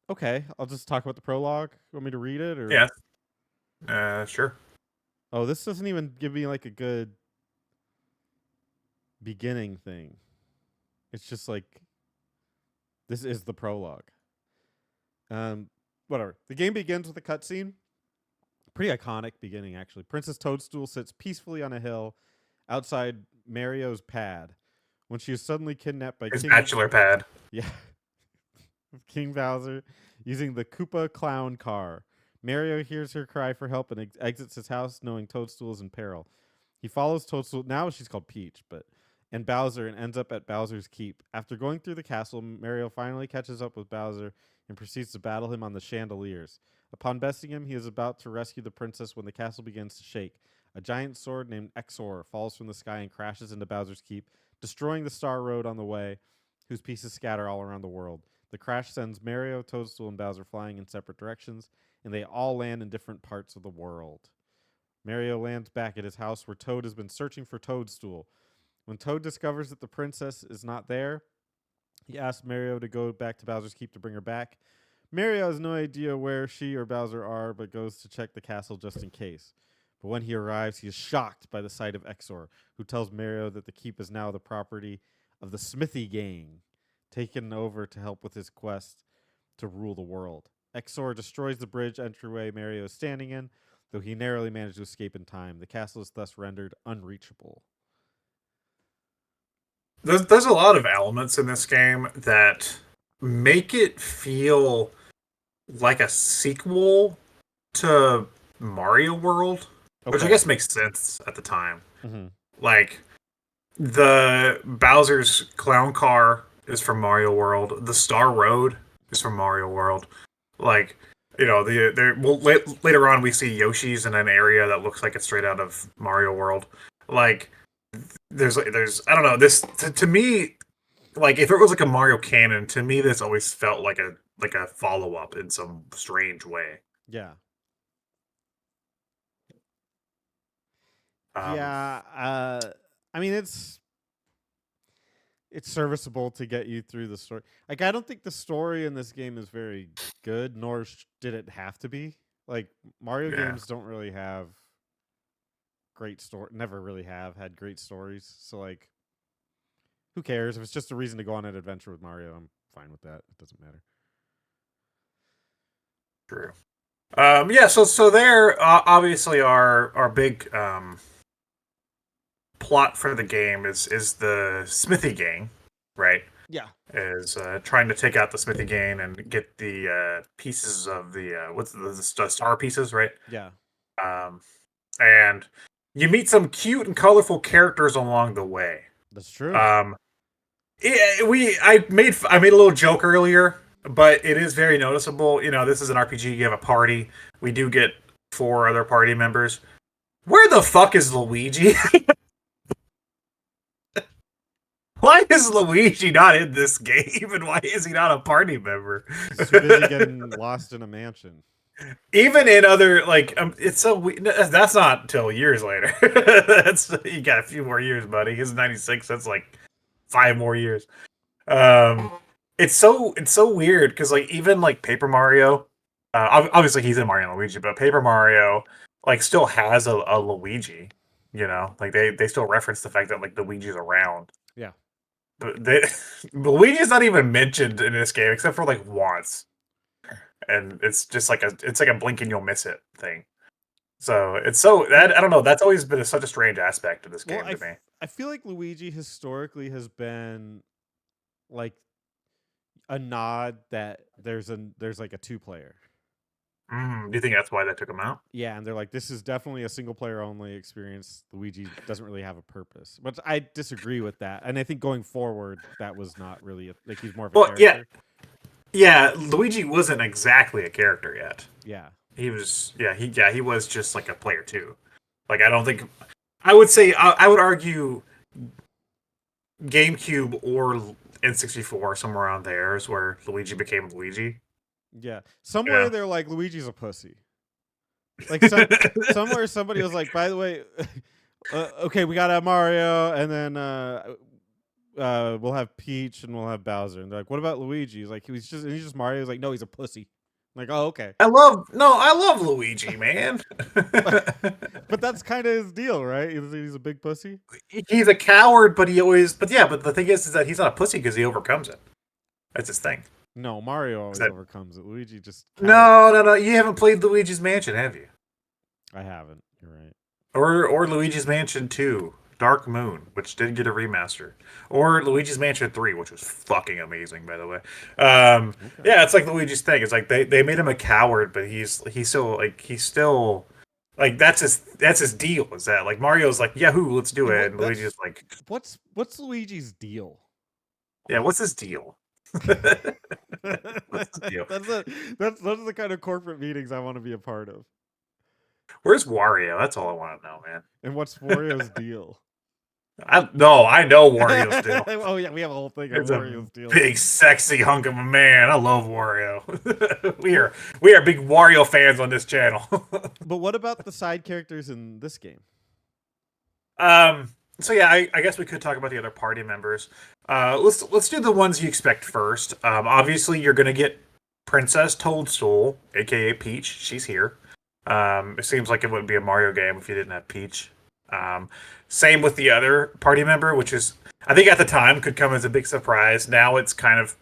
Okay, I'll just talk about the prologue. You want me to read it or? Yeah. Sure. Oh, this doesn't even give me like a good beginning thing. It's just like This is the prologue. Whatever. The game begins with a cutscene. Pretty iconic beginning, actually. Princess Toadstool sits peacefully on a hill outside Mario's pad when she is suddenly kidnapped by His King. bachelor pad. Yeah, King Bowser using the Koopa clown car. Mario hears her cry for help and exits his house, knowing Toadstool is in peril. He follows Toadstool. Now she's called Peach, and Bowser, and ends up at Bowser's Keep. After going through the castle, Mario finally catches up with Bowser and proceeds to battle him on the chandeliers. Upon besting him, he is about to rescue the princess when the castle begins to shake. A giant sword named Exor falls from the sky and crashes into Bowser's Keep, destroying the Star Road on the way, whose pieces scatter all around the world. The crash sends Mario, Toadstool, and Bowser flying in separate directions, and they all land in different parts of the world. Mario lands back at his house where Toad has been searching for Toadstool. When Toad discovers that the princess is not there, he asks Mario to go back to Bowser's Keep to bring her back. Mario has no idea where she or Bowser are, but goes to check the castle just in case. But when he arrives, he is shocked by the sight of Exor, who tells Mario that the keep is now the property of the Smithy Gang, taken over to help with his quest to rule the world. Exor destroys the bridge entryway Mario is standing in, though he narrowly managed to escape in time. The castle is thus rendered unreachable. There's a lot of elements in this game that make it feel like a sequel to Mario World, which I guess makes sense at the time. Mm-hmm. Like the Bowser's clown car is from Mario World. The Star Road is from Mario World. Like, you know, later on we see Yoshi's in an area that looks like it's straight out of Mario World. Like, there's I don't know, this to me, like if it was like a Mario canon, to me this always felt like a follow up in some strange way. Yeah. Um, Yeah. I mean, it's serviceable to get you through the story. Like, I don't think the story in this game is very good, nor did it have to be. Like, Mario games don't really have great story. Never really have had great stories. So, like, who cares? If it's just a reason to go on an adventure with Mario, I'm fine with that. It doesn't matter. True. Yeah. So there, obviously, our big plot for the game is the Smithy Gang, right? Yeah. Is trying to take out the Smithy Gang and get the pieces of the what's the star pieces, right? Yeah. And you meet some cute and colorful characters along the way. That's true. I made a little joke earlier, but it is very noticeable. You know, this is an RPG. You have a party. We do get 4 other party members. Where the fuck is Luigi? Why is Luigi not in this game, and why is he not a party member? He's too busy getting lost in a mansion. Even in other it's so that's not until years later. That's you got a few more years, buddy. He's 96. That's like 5 more years. It's so weird because like even like Paper Mario, obviously he's in Mario and Luigi, but Paper Mario like still has a Luigi. You know, like they still reference the fact that like Luigi's around. Yeah. But Luigi's not even mentioned in this game except for like once, and it's just like a blink and you'll miss it thing. So it's that I don't know. That's always been such a strange aspect of this game to me. I feel like Luigi historically has been like a nod that there's like a 2-player. Do you think that's why they took him out? Yeah, and they're like, this is definitely a single player only experience. Luigi doesn't really have a purpose, but I disagree with that. And I think going forward, that was not really like he's more of a character. Yeah. Luigi wasn't exactly a character yet. Yeah, he was. He was just like a player too. Like I don't think I would say I would argue GameCube or N64 somewhere around there is where Luigi became Luigi. Yeah, somewhere they're like Luigi's a pussy. Like somewhere somebody was like, by the way, okay, we gotta have Mario, and then we'll have Peach and we'll have Bowser. And they're like, what about Luigi? He's like, he's just Mario. He's like, no, he's a pussy. I'm like, oh, okay. I love Luigi, man. But that's kind of his deal, right? He's a big pussy. He's a coward, but the thing is that he's not a pussy because he overcomes it. That's his thing. No, Mario Is always that overcomes it. Luigi just cowers. no? You haven't played Luigi's Mansion, have you? I haven't. You're right. Or Luigi's Mansion 2, Dark Moon, which did get a remaster, or Luigi's Mansion 3, which was fucking amazing, by the way. Okay. Yeah, it's like Luigi's thing. It's like they made him a coward, but he's still like that's his deal. Is that like Mario's like Yahoo, let's do And it, what and Luigi's that's like, what's Luigi's deal? yeah, what's his deal? What's his deal? that's a that's those are the kind of corporate meetings I want to be a part of. Where's Wario? That's all I want to know, And what's Wario's deal? I know Wario's deal. Oh yeah, we have a whole thing on It's a Wario's deal. big, sexy hunk of a man. I love Wario. we are big Wario fans on this channel. But what about the side characters in this game? um. So yeah, I guess we could talk about the other party members. Let's do the ones you expect first. Obviously you're gonna get Princess Toadstool, aka Peach. She's here. It seems like it wouldn't be a Mario game if you didn't have Peach. Um, Same with the other party member, which is I think at the time could come as a big surprise. Now it's kind of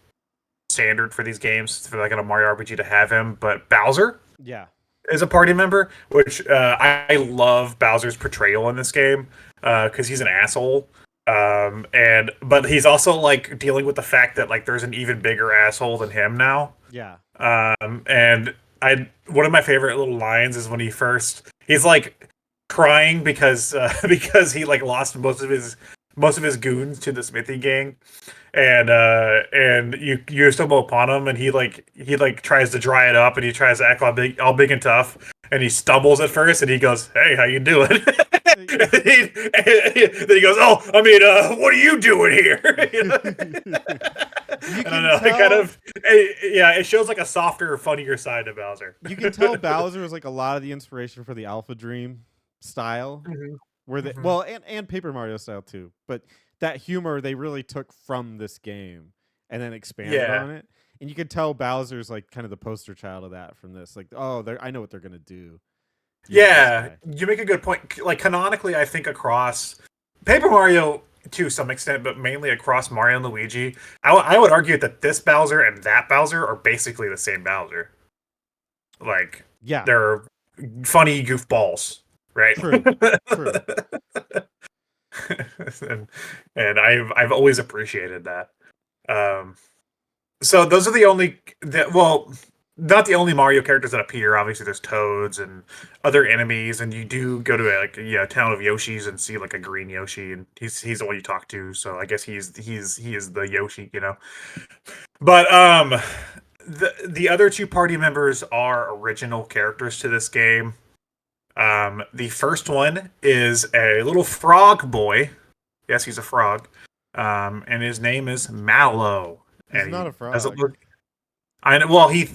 standard for these games for like in a Mario RPG to have him. But Bowser Yeah. is a party member, which I love Bowser's portrayal in this game because he's an asshole. And but he's also like dealing with the fact that like there's an even bigger asshole than him now. Yeah. And I one of my favorite little lines is when he's like crying because because he like lost most of his goons to the Smithy gang, and you stumble upon him, and he tries to dry it up, and he tries to act all big and tough, and he stumbles at first, and he goes, "Hey, how you doing?" Then he goes, "Oh, I mean, what are you doing here?" You I don't can know. It kind tell of, yeah, it shows like a softer, funnier side to Bowser. you can tell Bowser was like a lot of the inspiration for the Alpha Dream style. Mhm, Where they mhm. well and Paper Mario style too, but that humor they really took from this game and then expanded Yeah, on it. And you could tell Bowser's like kind of the poster child of that from this. Like, oh, I know what they're gonna do using this yeah. guy. You make a good point. Like canonically, I think across Paper Mario to some extent, but mainly across Mario and Luigi, I would argue that this Bowser and that Bowser are basically the same Bowser. Like Yeah, they're funny goofballs, right? true, true. and I've always appreciated that. Um, so those are the only well, not the only Mario characters that appear. Obviously, there's Toads and other enemies, and you do go to a town of Yoshis and see like a green Yoshi, and he's the one you talk to. So I guess he is the Yoshi, you know. But the other two party members are original characters to this game. The first one is a little frog boy. Yes, he's a frog. And his name is Mallow. He's And not he a doesn't frog. look. I know. Well, he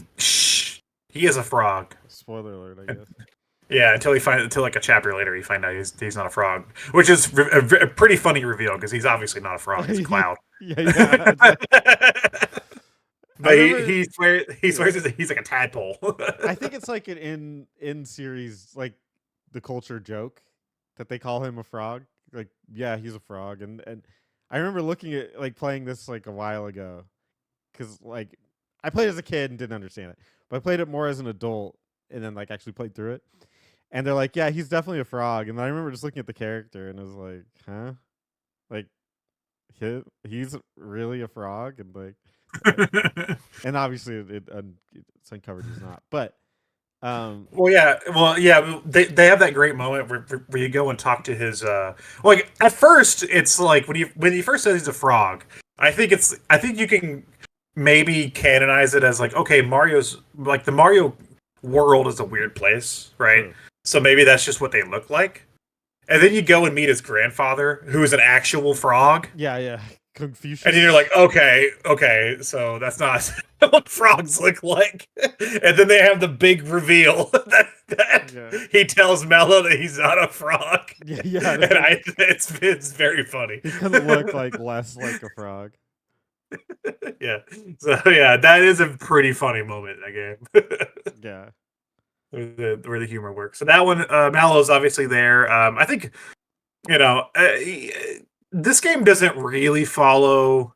is a frog. Spoiler alert, I guess. Yeah, until like a chapter later, you find out he's not a frog, which is a pretty funny reveal because he's obviously not a frog. He's a cloud. Yeah, yeah. It's like, I But remember. he Yeah, swears he's like a tadpole. I think it's like an in series like the culture joke that they call him a frog. Like, yeah, he's a frog, and I remember looking at like playing this like a while ago because like I played as a kid and didn't understand it, but I played it more as an adult and then like actually played through it. And they're like, yeah, he's definitely a frog. And I remember just looking at the character and I was like, huh, like he's really a frog, and like, uh, and obviously it's uncovered he's not, but um. Well, yeah. They have that great moment where you go and talk to his. Like at first, it's like when he first says he's a frog. I think you can maybe canonize it as like okay, Mario's like the Mario world is a weird place, right? True. So maybe that's just what they look like. And then you go and meet his grandfather, who is an actual frog. Yeah, yeah. And you're Confucius. like, okay, so that's not what frogs look like. And then they have the big reveal that Yeah. he tells Mello that he's not a frog. Yeah, yeah. And it's very funny. He couldn't look like less like a frog. Yeah. So yeah, that is a pretty funny moment in that game. Yeah. Where the humor works. So that one, Mallow's obviously there. I think you know, this game doesn't really follow.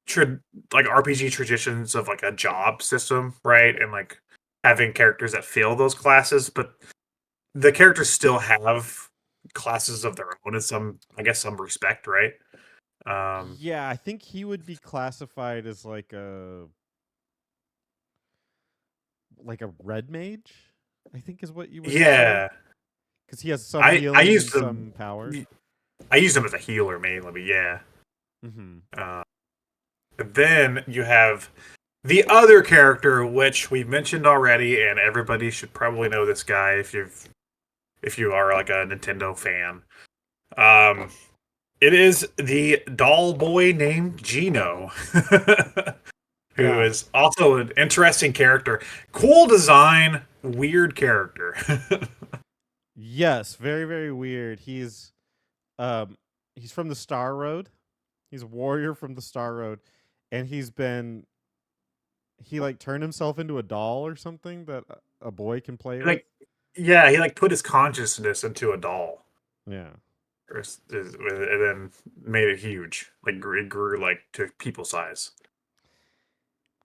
tra- like RPG traditions of like a job system, right? And like having characters that fill those classes, but the characters still have classes of their own in some, I guess, some respect, right? Um, Yeah, I think he would be classified as like a red mage. I think is what you would say, yeah, because he has some I healing and used them. some power. I used them as a healer mainly, but yeah. Mm-hmm. Uh, but then you have the other character, which we've mentioned already, and everybody should probably know this guy if you are like a Nintendo fan. Um, it is the doll boy named Gino, who Yeah. is also an interesting character. Cool design, weird character. Yes, very very weird. Um he's from the Star Road. He's a warrior from the Star Road, and he like turned himself into a doll or something that a boy can play with. Like, yeah, he like put his consciousness into a doll, Yeah. and then made it huge. Like it grew like to people size.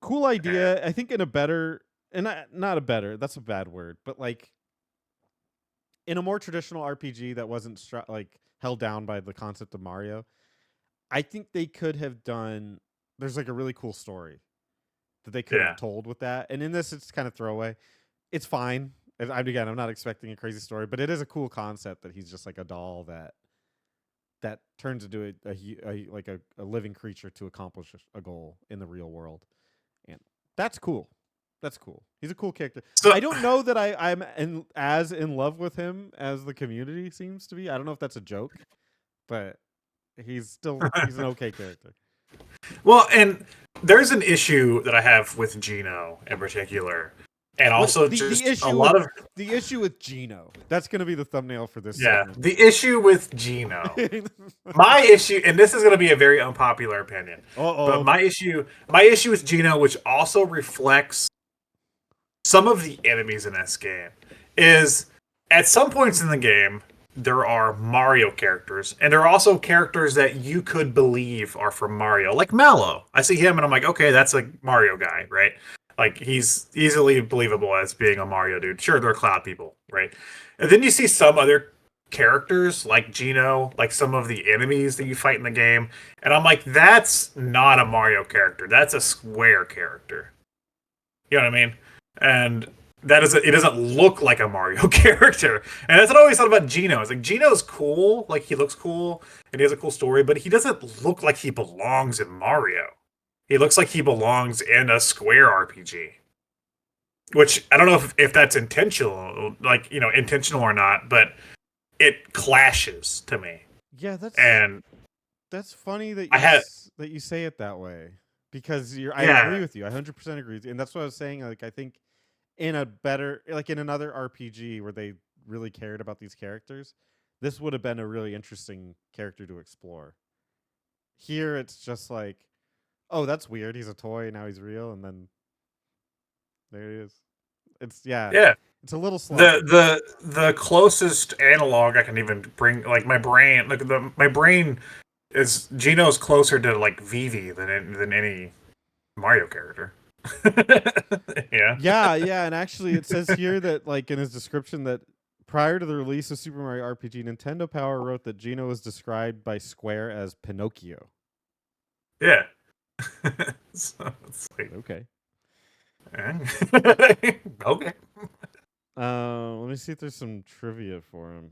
Cool And, idea. I think in a better, and not a better, that's a bad word, but like in a more traditional RPG that wasn't like held down by the concept of Mario, I think they could have done. There's like a really cool story that they could have yeah, told with that, and in this, it's kind of throwaway. It's fine. Again, I'm not expecting a crazy story, but it is a cool concept that he's just like a doll that turns into a living creature to accomplish a goal in the real world, and that's cool. That's cool. He's a cool character. so I don't know that I'm as in love with him as the community seems to be. I don't know if that's a joke, but he's an okay character. well, and there's an issue that I have with Gino in particular, and What also the just a issue lot with of Gino? That's going to be the thumbnail for this yeah, segment. the issue with Gino. My issue, and this is going to be a very unpopular opinion, but Uh-oh. my issue with Gino, which also reflects some of the enemies in this game, is at some points in the game there are Mario characters, and there are also characters that you could believe are from Mario, like Mallow. I see him, and I'm like, okay, that's a Mario guy, right? Like he's easily believable as being a Mario dude. Sure, they're cloud people, right? And then you see some other characters like Gino, like some of the enemies that you fight in the game, and I'm like, that's not a Mario character. That's a Square character. You know what I mean? And that is it doesn't look like a Mario character. And that's what I always thought about Gino. It's like Gino's cool, like he looks cool and he has a cool story, but he doesn't look like he belongs in Mario. He looks like he belongs in a Square RPG. Which I don't know if that's intentional, like, you know, intentional or not, but it clashes to me. Yeah, And that's funny that I had that you say it that way, because I yeah, agree with you. I 100% agree with you. And that's what I was saying, like I think in a better, like in another RPG where they really cared about these characters, this would have been a really interesting character to explore. Here it's just like, oh, that's weird. He's a toy, now he's real, and then there he is. It's yeah, yeah. it's a little the sloppy. the the closest analog I can even bring, like my brain, like my brain is Gino's closer to like Vivi than any Mario character. Yeah, Yeah, yeah, and actually it says here that like in his description that prior to the release of Super Mario RPG, Nintendo Power wrote that Gino was described by Square as Pinocchio. yeah. So it's like, Okay. okay. Let me see if there's some trivia for him.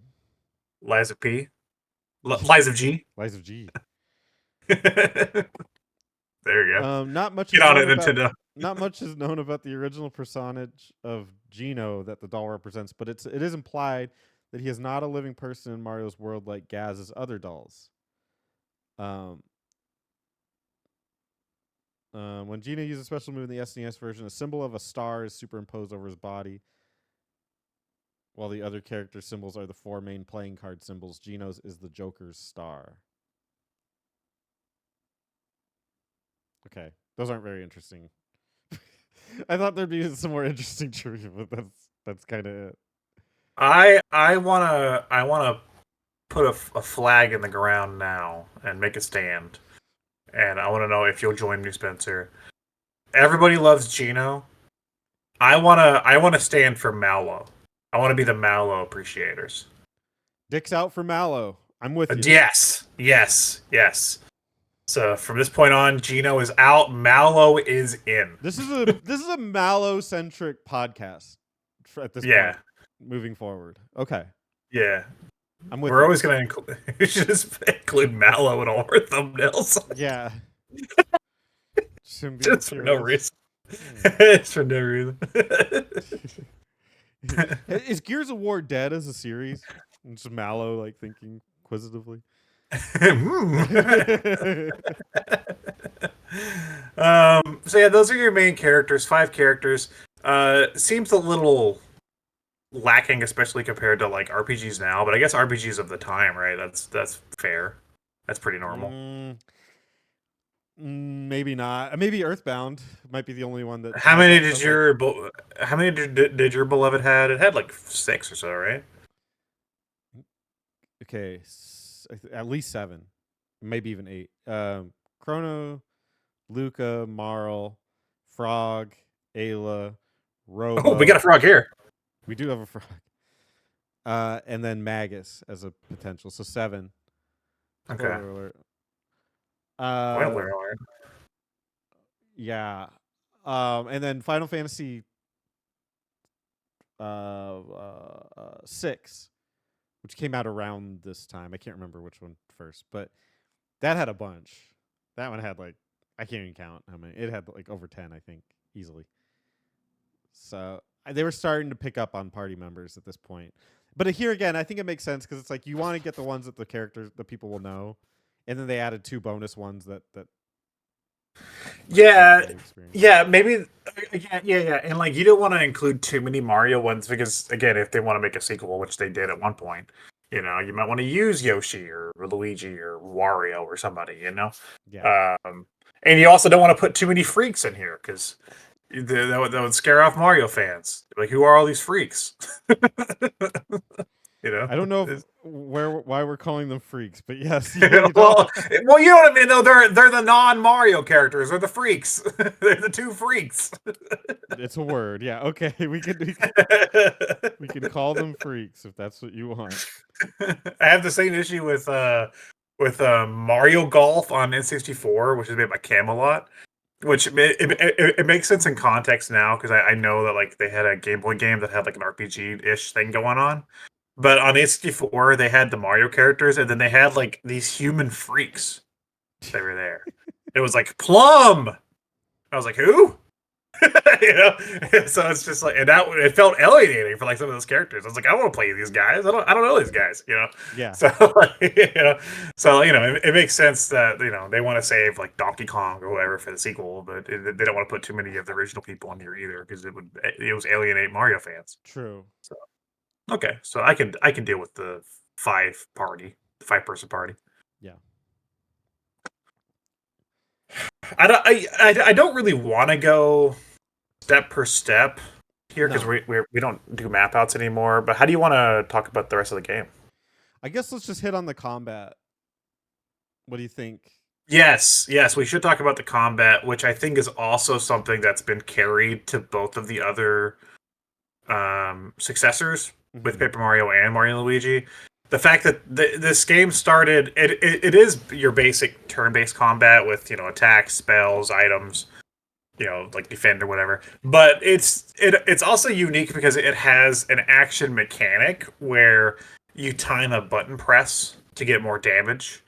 Lies of P, Lies of G. Lies of G. There you go. Not much Get is on known it, about Nintendo. the original personage of Gino that the doll represents, but it is implied that he is not a living person in Mario's world like Gaz's other dolls. Um, when Gino uses a special move in the SNES version, a symbol of a star is superimposed over his body, while the other character symbols are the four main playing card symbols. Gino's is the Joker's star. Okay, those aren't very interesting. I thought there'd be some more interesting trivia, but that's kind of it. I wanna put a flag in the ground now and make a stand. and I want to know if you'll join me, Spencer. Everybody loves Gino. I wanna stand for Mallow. I want to be the Mallow appreciators. Dick's out for Mallow. I'm with you. Yes, yes, yes. So from this point on, Gino is out. Mallow is in. This is a Mallow centric podcast at this Yeah, point. Moving forward, okay, yeah. I'm with We're you. always gonna include. We should just include Mallow in all our thumbnails, Yeah, symbiote just for no heroes. reason. Just for no reason. Is Gears of War dead as a series? And just Mallow like thinking inquisitively. Hmm. So yeah, those are your main characters. 5 characters. Seems a little lacking, especially compared to like RPGs now. But I guess RPGs of the time, right? That's fair. That's pretty normal. Maybe not. Maybe Earthbound might be the only one that How has many that. did But like, your how many did your beloved had? It had like 6 or so, right? okay, at least 7, maybe even 8. Chrono, Luca, Marl, Frog, Ayla, Oh, we got Robo. a frog here. We do have a frog. And then Magus as a potential. So 7. Okay. Spoiler alert. Spoiler alert. Yeah. And then Final Fantasy 6, which came out around this time. I can't remember which one first, but that had a bunch. That one had like, I can't even count how many. It had like over 10, I think, easily. So they were starting to pick up on party members at this point. But here again, I think it makes sense because it's like you want to get the ones that the characters, the people will know, and then they added 2 bonus ones that Yeah, the experience. yeah, maybe. Yeah, and like you don't want to include too many Mario ones because again, if they want to make a sequel, which they did at one point, you might want to use Yoshi or Luigi or Wario or somebody, Yeah, and you also don't want to put too many freaks in here because that would scare off Mario fans. Like, who are all these freaks? you know. I don't know if why we're calling them freaks, but yes, well, well, you know what I mean. Though they're the non-Mario characters. They're the freaks. They're the 2 freaks. it's a word. Yeah, okay, we can call them freaks if that's what you want. I have the same issue with Mario Golf on N64, which is made by Camelot. Which it makes sense in context now because I know that like they had a Game Boy game that had like an RPG-ish thing going on. But on N64, they had the Mario characters, and then they had like these human freaks that were there. It was like Plum. I was like, who? you know, so it's just like, and that it felt alienating for like some of those characters. I was like, I want to play these guys. I don't know these guys. Yeah, So like, so it makes sense that they want to save like Donkey Kong or whatever for the sequel, but they don't want to put too many of the original people in here either because it was alienate Mario fans. true. So okay, so I can deal with the 5-person party. Yeah, I don't really want to go step per step here because no. we don't do map outs anymore. But how do you want to talk about the rest of the game? I guess let's just hit on the combat. What do you think? Yes, we should talk about the combat, which I think is also something that's been carried to both of the other successors with Paper Mario and Mario and Luigi. The fact that this game started, it is your basic turn-based combat with attacks, spells, items, like defend or whatever. But it's also unique because it has an action mechanic where you time a button press to get more damage.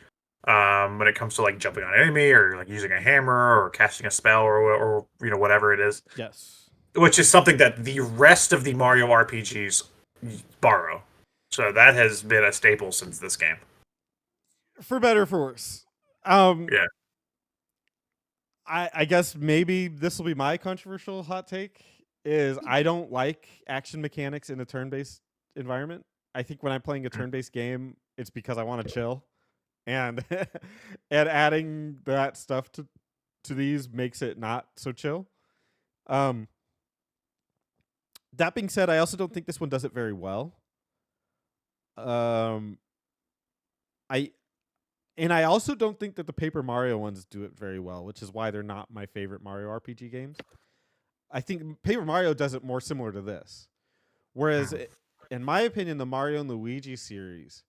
When it comes to like jumping on an enemy or like using a hammer or casting a spell or whatever it is, Yes. which is something that the rest of the Mario RPGs borrow. So that has been a staple since this game. For better or for worse. Um, Yeah. I guess maybe this will be my controversial hot take is I don't like action mechanics in a turn-based environment. I think when I'm playing a turn-based game, it's because I want to chill, and and adding that stuff to these makes it not so chill. Um, that being said, I also don't think this one does it very well. Um, I And I also don't think that the Paper Mario ones do it very well, which is why they're not my favorite Mario RPG games. I think Paper Mario does it more similar to this. Whereas, in my opinion, the Mario and Luigi series,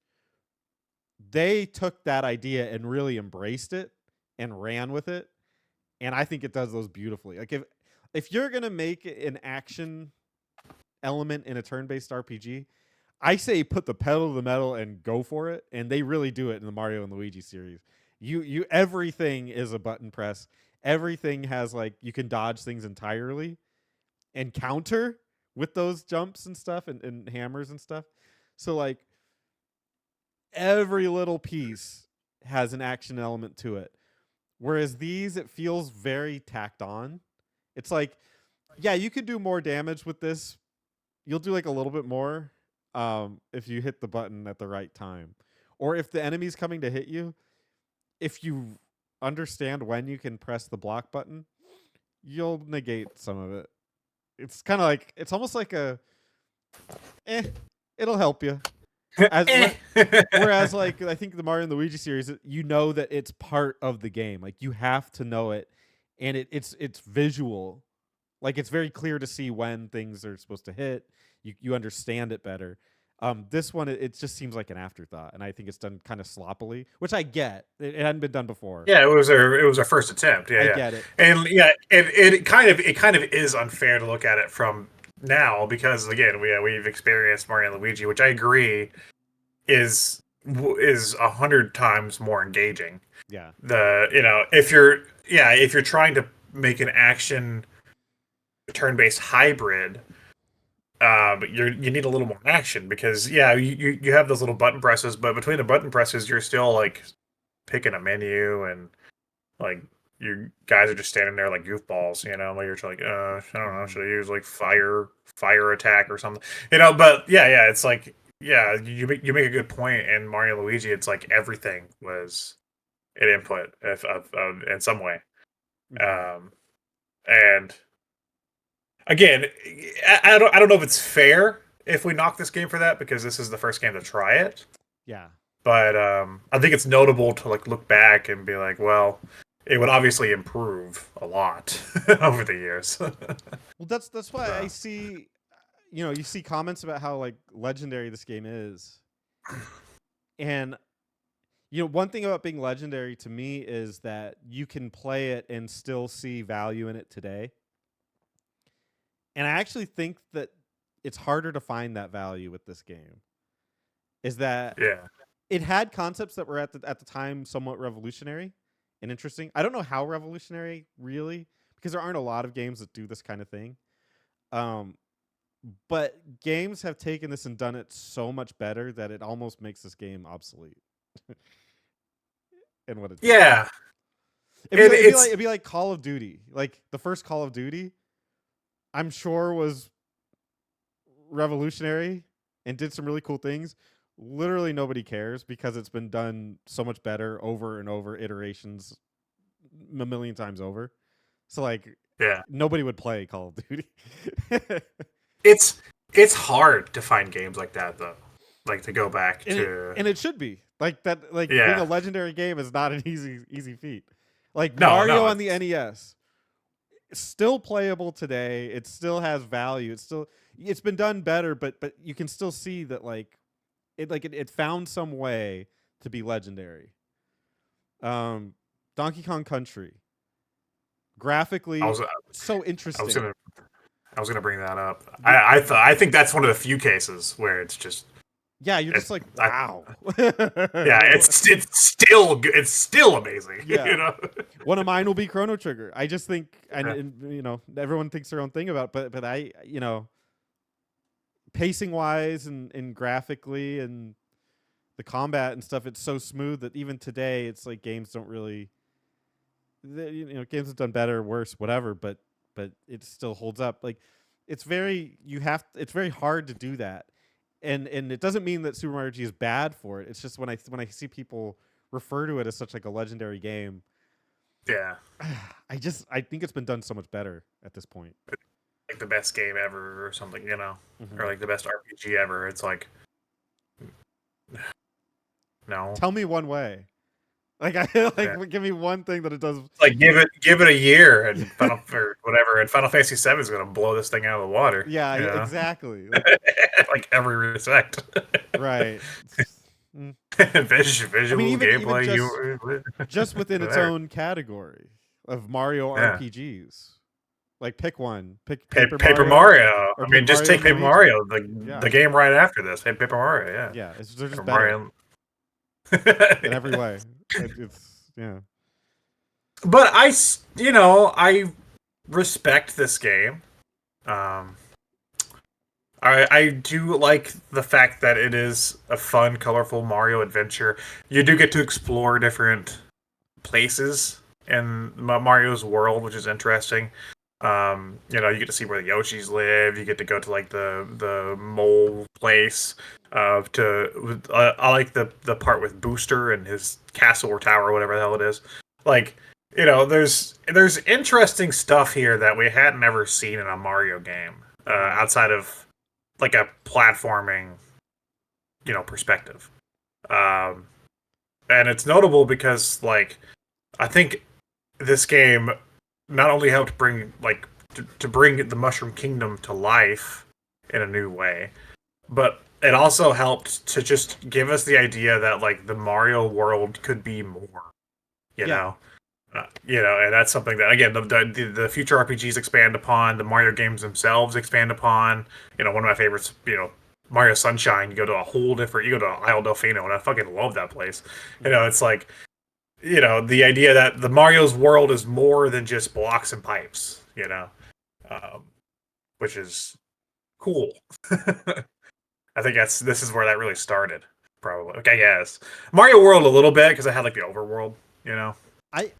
they took that idea and really embraced it and ran with it. And I think it does those beautifully. Like if you're gonna make an action element in a turn-based RPG, I say put the pedal to the metal and go for it. And they really do it in the Mario and Luigi series. You everything is a button press. Everything has like you can dodge things entirely and counter with those jumps and stuff and hammers and stuff. So like every little piece has an action element to it. Whereas these, it feels very tacked on. It's like, yeah, you could do more damage with this. You'll do like a little bit more if you hit the button at the right time. Or if the enemy's coming to hit you, if you understand when you can press the block button, you'll negate some of it. It's kind of like, it's almost like it'll help you. Whereas, like, I think the Mario and Luigi series, you know that it's part of the game. Like, you have to know it, and it's visual. Like, it's very clear to see when things are supposed to hit. You understand it better. This one, it just seems like an afterthought, and I think it's done kind of sloppily, which I get. It hadn't been done before. Yeah, it was our first attempt. Yeah, I yeah. get it. And yeah, it kind of is unfair to look at it from now because again, we've experienced Mario and Luigi, which I agree is 100 times more engaging. Yeah. If you're trying to make an action turn-based hybrid, you need a little more action because you have those little button presses, but between the button presses, you're still like picking a menu and like you guys are just standing there like goofballs, like you're just like, I don't know, should I use like fire attack or something, But yeah, it's like, yeah, you make a good point. In Mario and Luigi, it's like everything was an input of in some way, um, and again, I don't know if it's fair if we knock this game for that because this is the first game to try it. Yeah. But I think it's notable to like look back and be like, well, it would obviously improve a lot over the years. Well, that's why I see, you see comments about how like legendary this game is, and one thing about being legendary to me is that you can play it and still see value in it today. And I actually think that it's harder to find that value with this game. Is that Yeah. it had concepts that were at the time somewhat revolutionary and interesting. I don't know how revolutionary really, because there aren't a lot of games that do this kind of thing. But games have taken this and done it so much better that it almost makes this game obsolete. And what it does. Yeah. It'd be like Call of Duty. Like the first Call of Duty, I'm sure was revolutionary and did some really cool things. Literally nobody cares because it's been done so much better over and over, iterations a million times over. So like, yeah, nobody would play Call of Duty. it's hard to find games like that though. Like to go back and it should be like that. Like being a legendary game is not an easy feat. Like Mario on the NES, still playable today. It still has value. It's been done better, but you can still see that it found some way to be legendary. Donkey Kong Country, graphically so interesting. I was gonna bring that up. I think that's one of the few cases where it's just you're just like, wow. It's still amazing. Yeah. One of mine will be Chrono Trigger. I just think, and everyone thinks their own thing about it, but I, pacing wise and graphically and the combat and stuff, it's so smooth that even today it's like games don't really, games have done better, worse, whatever, but it still holds up. Like it's very hard to do that. And it doesn't mean that Super Mario RPG is bad for it. It's just when I see people refer to it as such like a legendary game, yeah, I think it's been done so much better at this point. Like the best game ever or something, or like the best RPG ever. It's like, no. Tell me one way. Like I Yeah. give me one thing that it does. Like give it a year, and Final or whatever, and Final Fantasy VII is gonna blow this thing out of the water. Yeah, You know, exactly. Like like every respect. right. Mm. I mean, Visual even gameplay, just within its there. own category of Mario Yeah. RPGs. Like pick one. Pick Paper Paper Mario Mario. or I pick mean, just Mario take and Paper Luigi. Mario, Yeah. the game right after this. Hey, Paper Mario, yeah. Yeah, they're just Paper better Mario. in every way. It's yeah. But I respect this game. Um, I do like the fact that it is a fun, colorful Mario adventure. You do get to explore different places in Mario's world, which is interesting. You get to see where the Yoshis live. You get to go to like the mole place. I like the part with Booster and his castle or tower, or whatever the hell it is. Like, there's interesting stuff here that we hadn't ever seen in a Mario game, outside of like a platforming, perspective. Um, and it's notable because like I think this game not only helped bring like to bring the Mushroom Kingdom to life in a new way, but it also helped to just give us the idea that like the Mario world could be more, you Yeah. know. And that's something that again the future RPGs expand upon, the Mario games themselves expand upon. One of my favorites, Mario Sunshine. You go to Isle Delfino, and I fucking love that place. It's like the idea that the Mario's world is more than just blocks and pipes. Um, which is cool. I think this is where that really started. Probably. Okay, yes. Mario World a little bit because I had like the overworld. I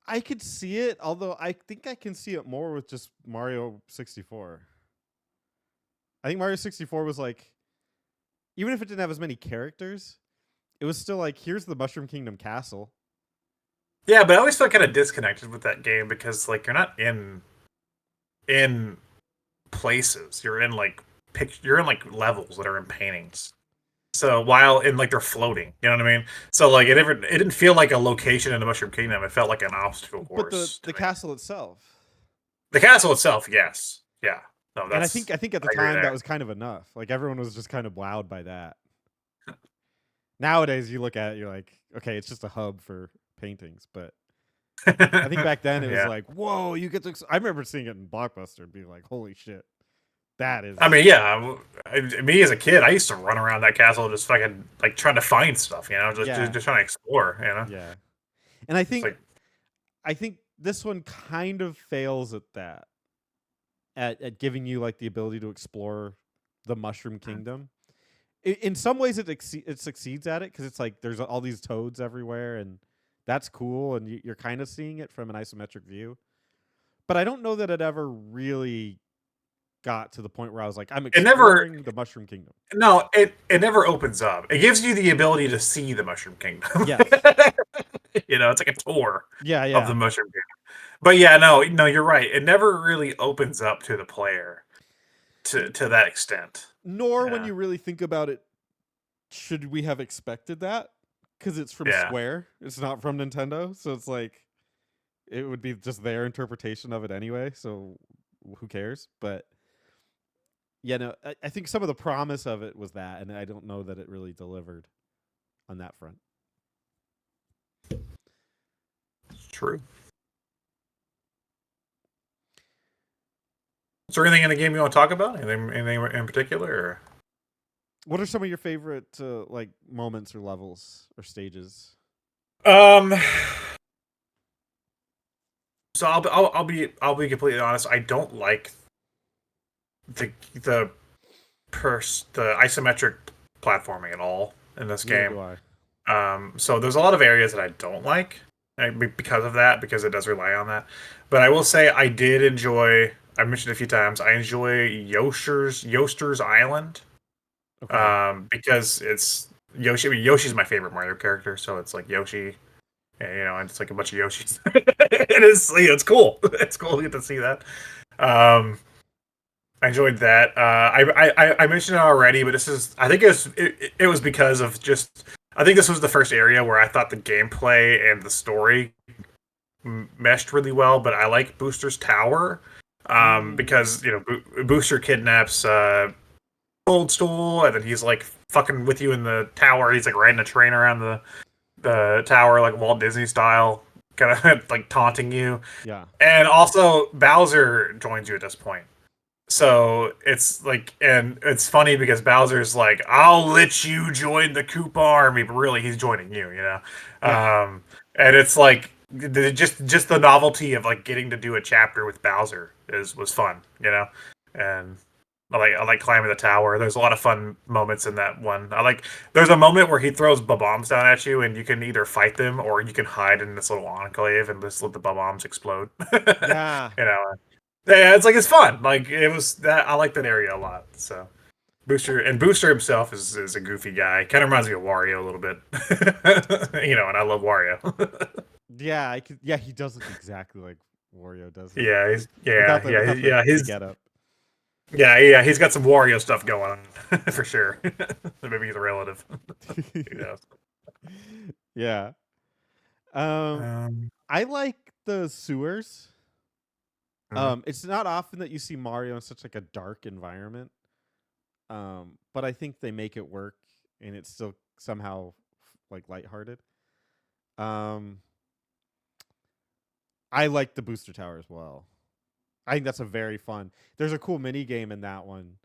I could see it, although I think I can see it more with just Mario 64. I think Mario 64 was like, even if it didn't have as many characters, it was still like, here's the Mushroom Kingdom castle. Yeah, but I always felt kind of disconnected with that game because like you're not in places. You're in like levels that are in paintings. So while in like they're floating, you know what I mean? So like it didn't feel like a location in the Mushroom Kingdom. It felt like an obstacle But the course to the me. castle itself. The castle itself, yes, yeah, no, And that's I think at the I agree time that there. was kind of enough. Like everyone was just kind of wowed by that. Nowadays you look at it, you're like, okay, it's just a hub for paintings, but I think back then it was Yeah, like, whoa, you get to. I remember seeing it in Blockbuster and being like, holy shit, that I is. mean, yeah, me as a kid, I used to run around that castle just fucking like trying to find stuff, just Yeah, just trying to explore. yeah. And I It's think like I think this one kind of fails at that, at giving you like the ability to explore the Mushroom Kingdom. In some ways, it succeeds at it because it's like there's all these toads everywhere, and that's cool, and you're kind of seeing it from an isometric view. But I don't know that it ever really got to the point where I was like, I'm it never exploring the Mushroom Kingdom. no, it never opens up. It gives you the ability to see the Mushroom Kingdom. Yes. It's like a tour Yeah, of the yeah. Mushroom Kingdom. But yeah, no, you're right. It never really opens up to the player to that extent. Nor when Yeah, you really think about it, should we have expected that? Because it's from yeah. Square, it's not from Nintendo, so it's like it would be just their interpretation of it anyway. So who cares? But yeah, no, I think some of the promise of it was that, and I don't know that it really delivered on that front. It's true. Is there anything in the game you want to talk about? Anything in particular? Or? What are some of your favorite like moments or levels or stages? Um. So I'll be completely honest. I don't like the the isometric platforming at all in this Neither game. do I. So there's a lot of areas that I don't like because of that, because it does rely on that. But I will say I did enjoy. I mentioned it a few times. I enjoy Yoster's Island. Okay. Because it's Yoshi. I mean, Yoshi's my favorite Mario character, so it's like Yoshi, and it's like a bunch of Yoshis. It is, it's cool. It's cool to get to see that. Um, I enjoyed that. I mentioned it already, but I think it was because of just I think this was the first area where I thought the gameplay and the story meshed really well. But I like Booster's Tower, Mm. because Booster kidnaps Old Stool, and then he's like fucking with you in the tower. He's like riding a train around the tower like Walt Disney style, kind of like taunting you. Yeah. And also Bowser joins you at this point. So it's like, and it's funny because Bowser's like, "I'll let you join the Koopa army," but really he's joining you, you know. Yeah. And it's like just the novelty of like getting to do a chapter with Bowser is was fun, you know. And I like climbing the tower. There's a lot of fun moments in that one. There's a moment where he throws bombs down at you, and you can either fight them or you can hide in this little enclave and just let the bombs explode. Yeah. You know, yeah, it's fun. Like it was that I like that area a lot. So Booster himself is a goofy guy. Kind of reminds me of Wario a little bit. And I love Wario. Yeah, I could. Yeah, he does look exactly like Wario, doesn't he? Yeah, he's Without yeah, the yeah, without the yeah, the he's getup. yeah, he's got some Wario stuff going on for sure. Maybe he's a relative. Who knows? Yeah. Um, Um, I like the sewers. mhm. It's not often that you see Mario in such like a dark environment. But I think they make it work, and it's still somehow like lighthearted. Um, I like the booster tower as well. I think that's a very fun. There's a cool mini game in that one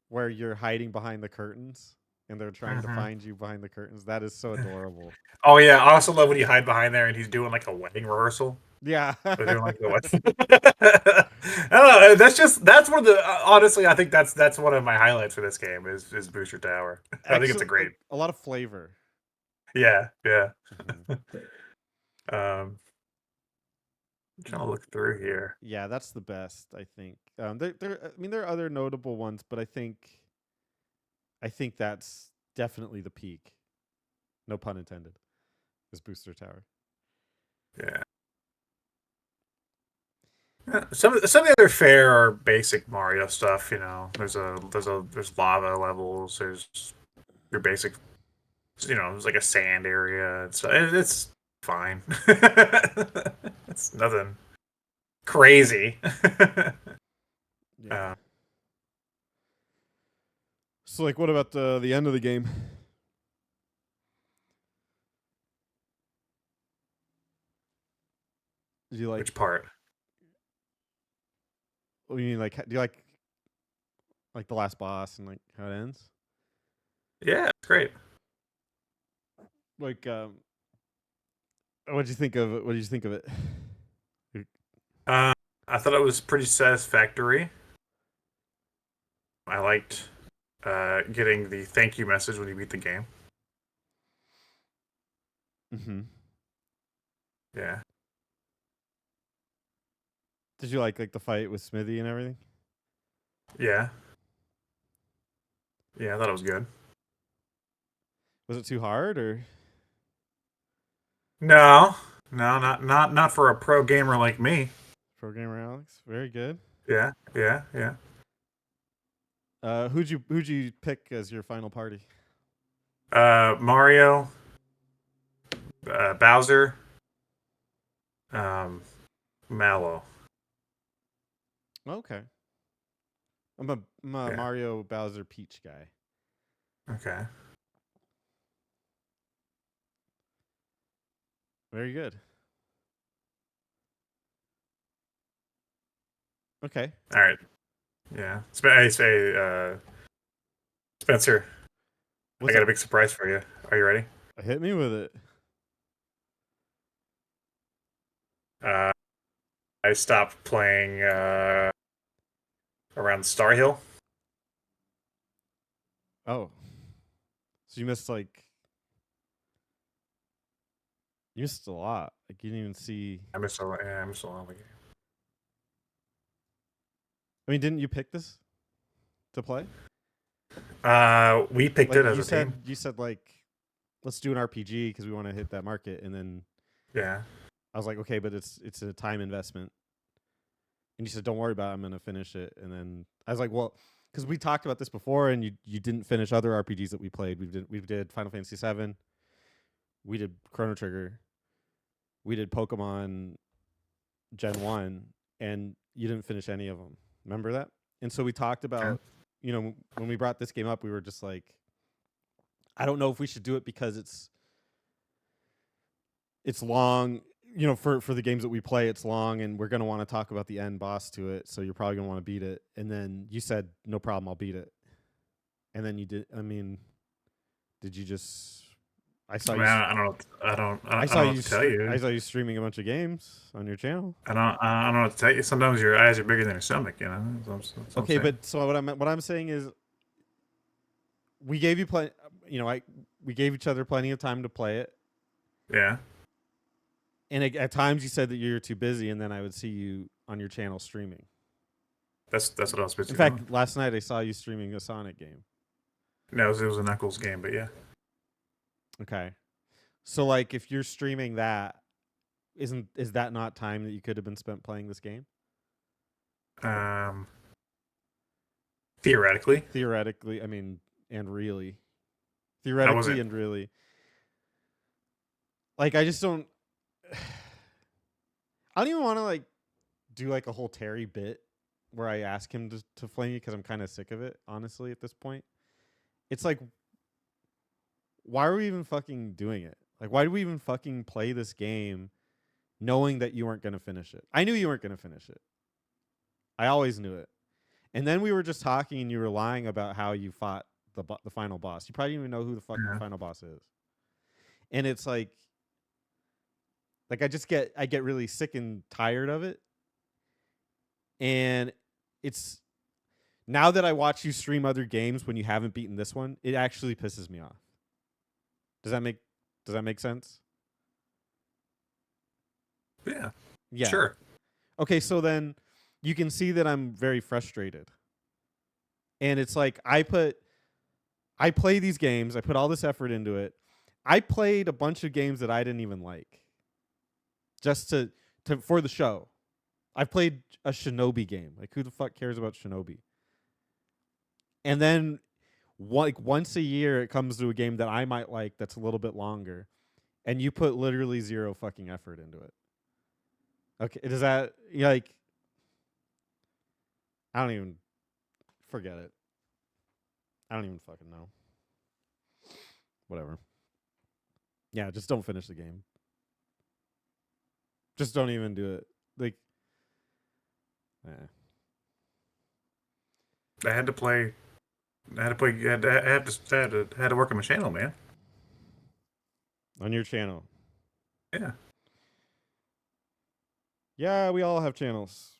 where you're hiding behind the curtains and they're trying to Mhm. find you behind the curtains. That is so adorable. Oh yeah, I also love when you hide behind there and he's doing like a wedding rehearsal. Yeah. They're doing like the wedding. I don't know. That's one of the honestly, I think that's one of my highlights for this game is Booster Tower. I think it's a Excellent. great. A lot of flavor. Yeah, yeah. Mhm. Um, trying to look through here. Yeah, that's the best, I think. I mean, there are other notable ones, but I think that's definitely the peak. No pun intended. Is Booster Tower. Yeah. Some of the other fair or basic Mario stuff. There's lava levels. There's your basic. There's like a sand area. It's fine. It's nothing crazy. Yeah. uh, So, like, what about the end of the game? Do you like? which part? What do you mean, like? Do you like the last boss and like how it ends? Yeah, it's great. Like, what'd you think of it? What did you think of it? Uh, I thought it was pretty satisfactory. I liked getting the thank you message when you beat the game. Mm-hmm. Yeah, Did you like the fight with Smithy and everything? yeah, yeah. I thought it was good. Was it too hard or No, no, not for a pro gamer like me. programmer Alex? Very good. Yeah, yeah, yeah. Who'd you pick as your final party? Mario, Bowser, Mallow. Okay, I'm a Yeah. Mario Bowser Peach guy. Okay. Very good. Okay, All right. Yeah. I say, Spencer, I what's got a up? big surprise for you. Are you ready? Hit me with it. Uh, I stopped playing around Star Hill. Oh, so you missed a lot. Like you didn't even see. I missed a lot of the game. I mean, didn't you pick this to play? We picked Like it as you a team. said, like let's do an RPG because we want to hit that market, and then Yeah. I was like, okay, but it's a time investment. And you said, don't worry about it. I'm going to finish it. And then I was like, well, because we talked about this before and you didn't finish other RPGs that we played. We did Final Fantasy VII. we did Chrono Trigger, we did Pokemon Gen 1, and you didn't finish any of them. Remember that? And so we talked Okay. about, when we brought this game up, we were just like, I don't know if we should do it because it's long. For the games that we play, it's long, and we're gonna want to talk about the end boss to it. So you're probably gonna want to beat it. And then you said, "No problem, I'll beat it." And then you did. I mean, did you just? I saw you. Man, I I don't saw know you. what to tell I you. saw you streaming a bunch of games on your channel. I don't know what to tell you. Sometimes your eyes are bigger than your stomach. You know. That's what I'm Okay, saying. but so what I'm saying is, we gave you plenty. We gave each other plenty of time to play it, Yeah. and at times you said that you're too busy, and then I would see you on your channel streaming. That's what I was In busy doing. fact, last night I saw you streaming a Sonic game. No, it was a Knuckles game, but yeah. Okay. So like if you're streaming that, is that not time that you could have been spent playing this game? Um, theoretically, Theoretically, I mean, and really. I Theoretically wasn't. and really. Like I just don't I don't even want to like do like a whole Terry bit where I ask him to flame me because I'm kind of sick of it, honestly, at this point. It's like, why are we even fucking doing it? Like, why do we even fucking play this game knowing that you weren't going to finish it? I knew you weren't going to finish it. I always knew it. And then we were just talking and you were lying about how you fought the final boss. You probably didn't even know who the fuck the Yeah. final boss is. And it's like I get really sick and tired of it. And it's now that I watch you stream other games when you haven't beaten this one, it actually pisses me off. Does that make sense? Yeah. Yeah. Sure. Okay, so then you can see that I'm very frustrated. And it's like I play these games, I put all this effort into it. I played a bunch of games that I didn't even like. Just to for the show. I've played a Shinobi game. Like who the fuck cares about Shinobi? And then like once a year it comes to a game that I might like that's a little bit longer and you put literally zero fucking effort into it. Okay, does that like I don't even forget it. I don't even fucking know. Whatever. Yeah, just don't finish the game. Just don't even do it. Like, eh. I had to play. I had to play. I had to work on my channel, man. On your channel. Yeah. Yeah, we all have channels.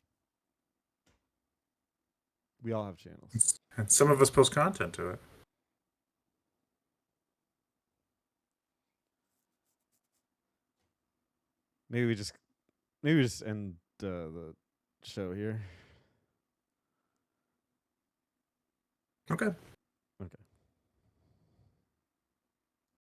We all have channels. And some of us post content to it. Maybe we just maybe we just end the show here. Okay.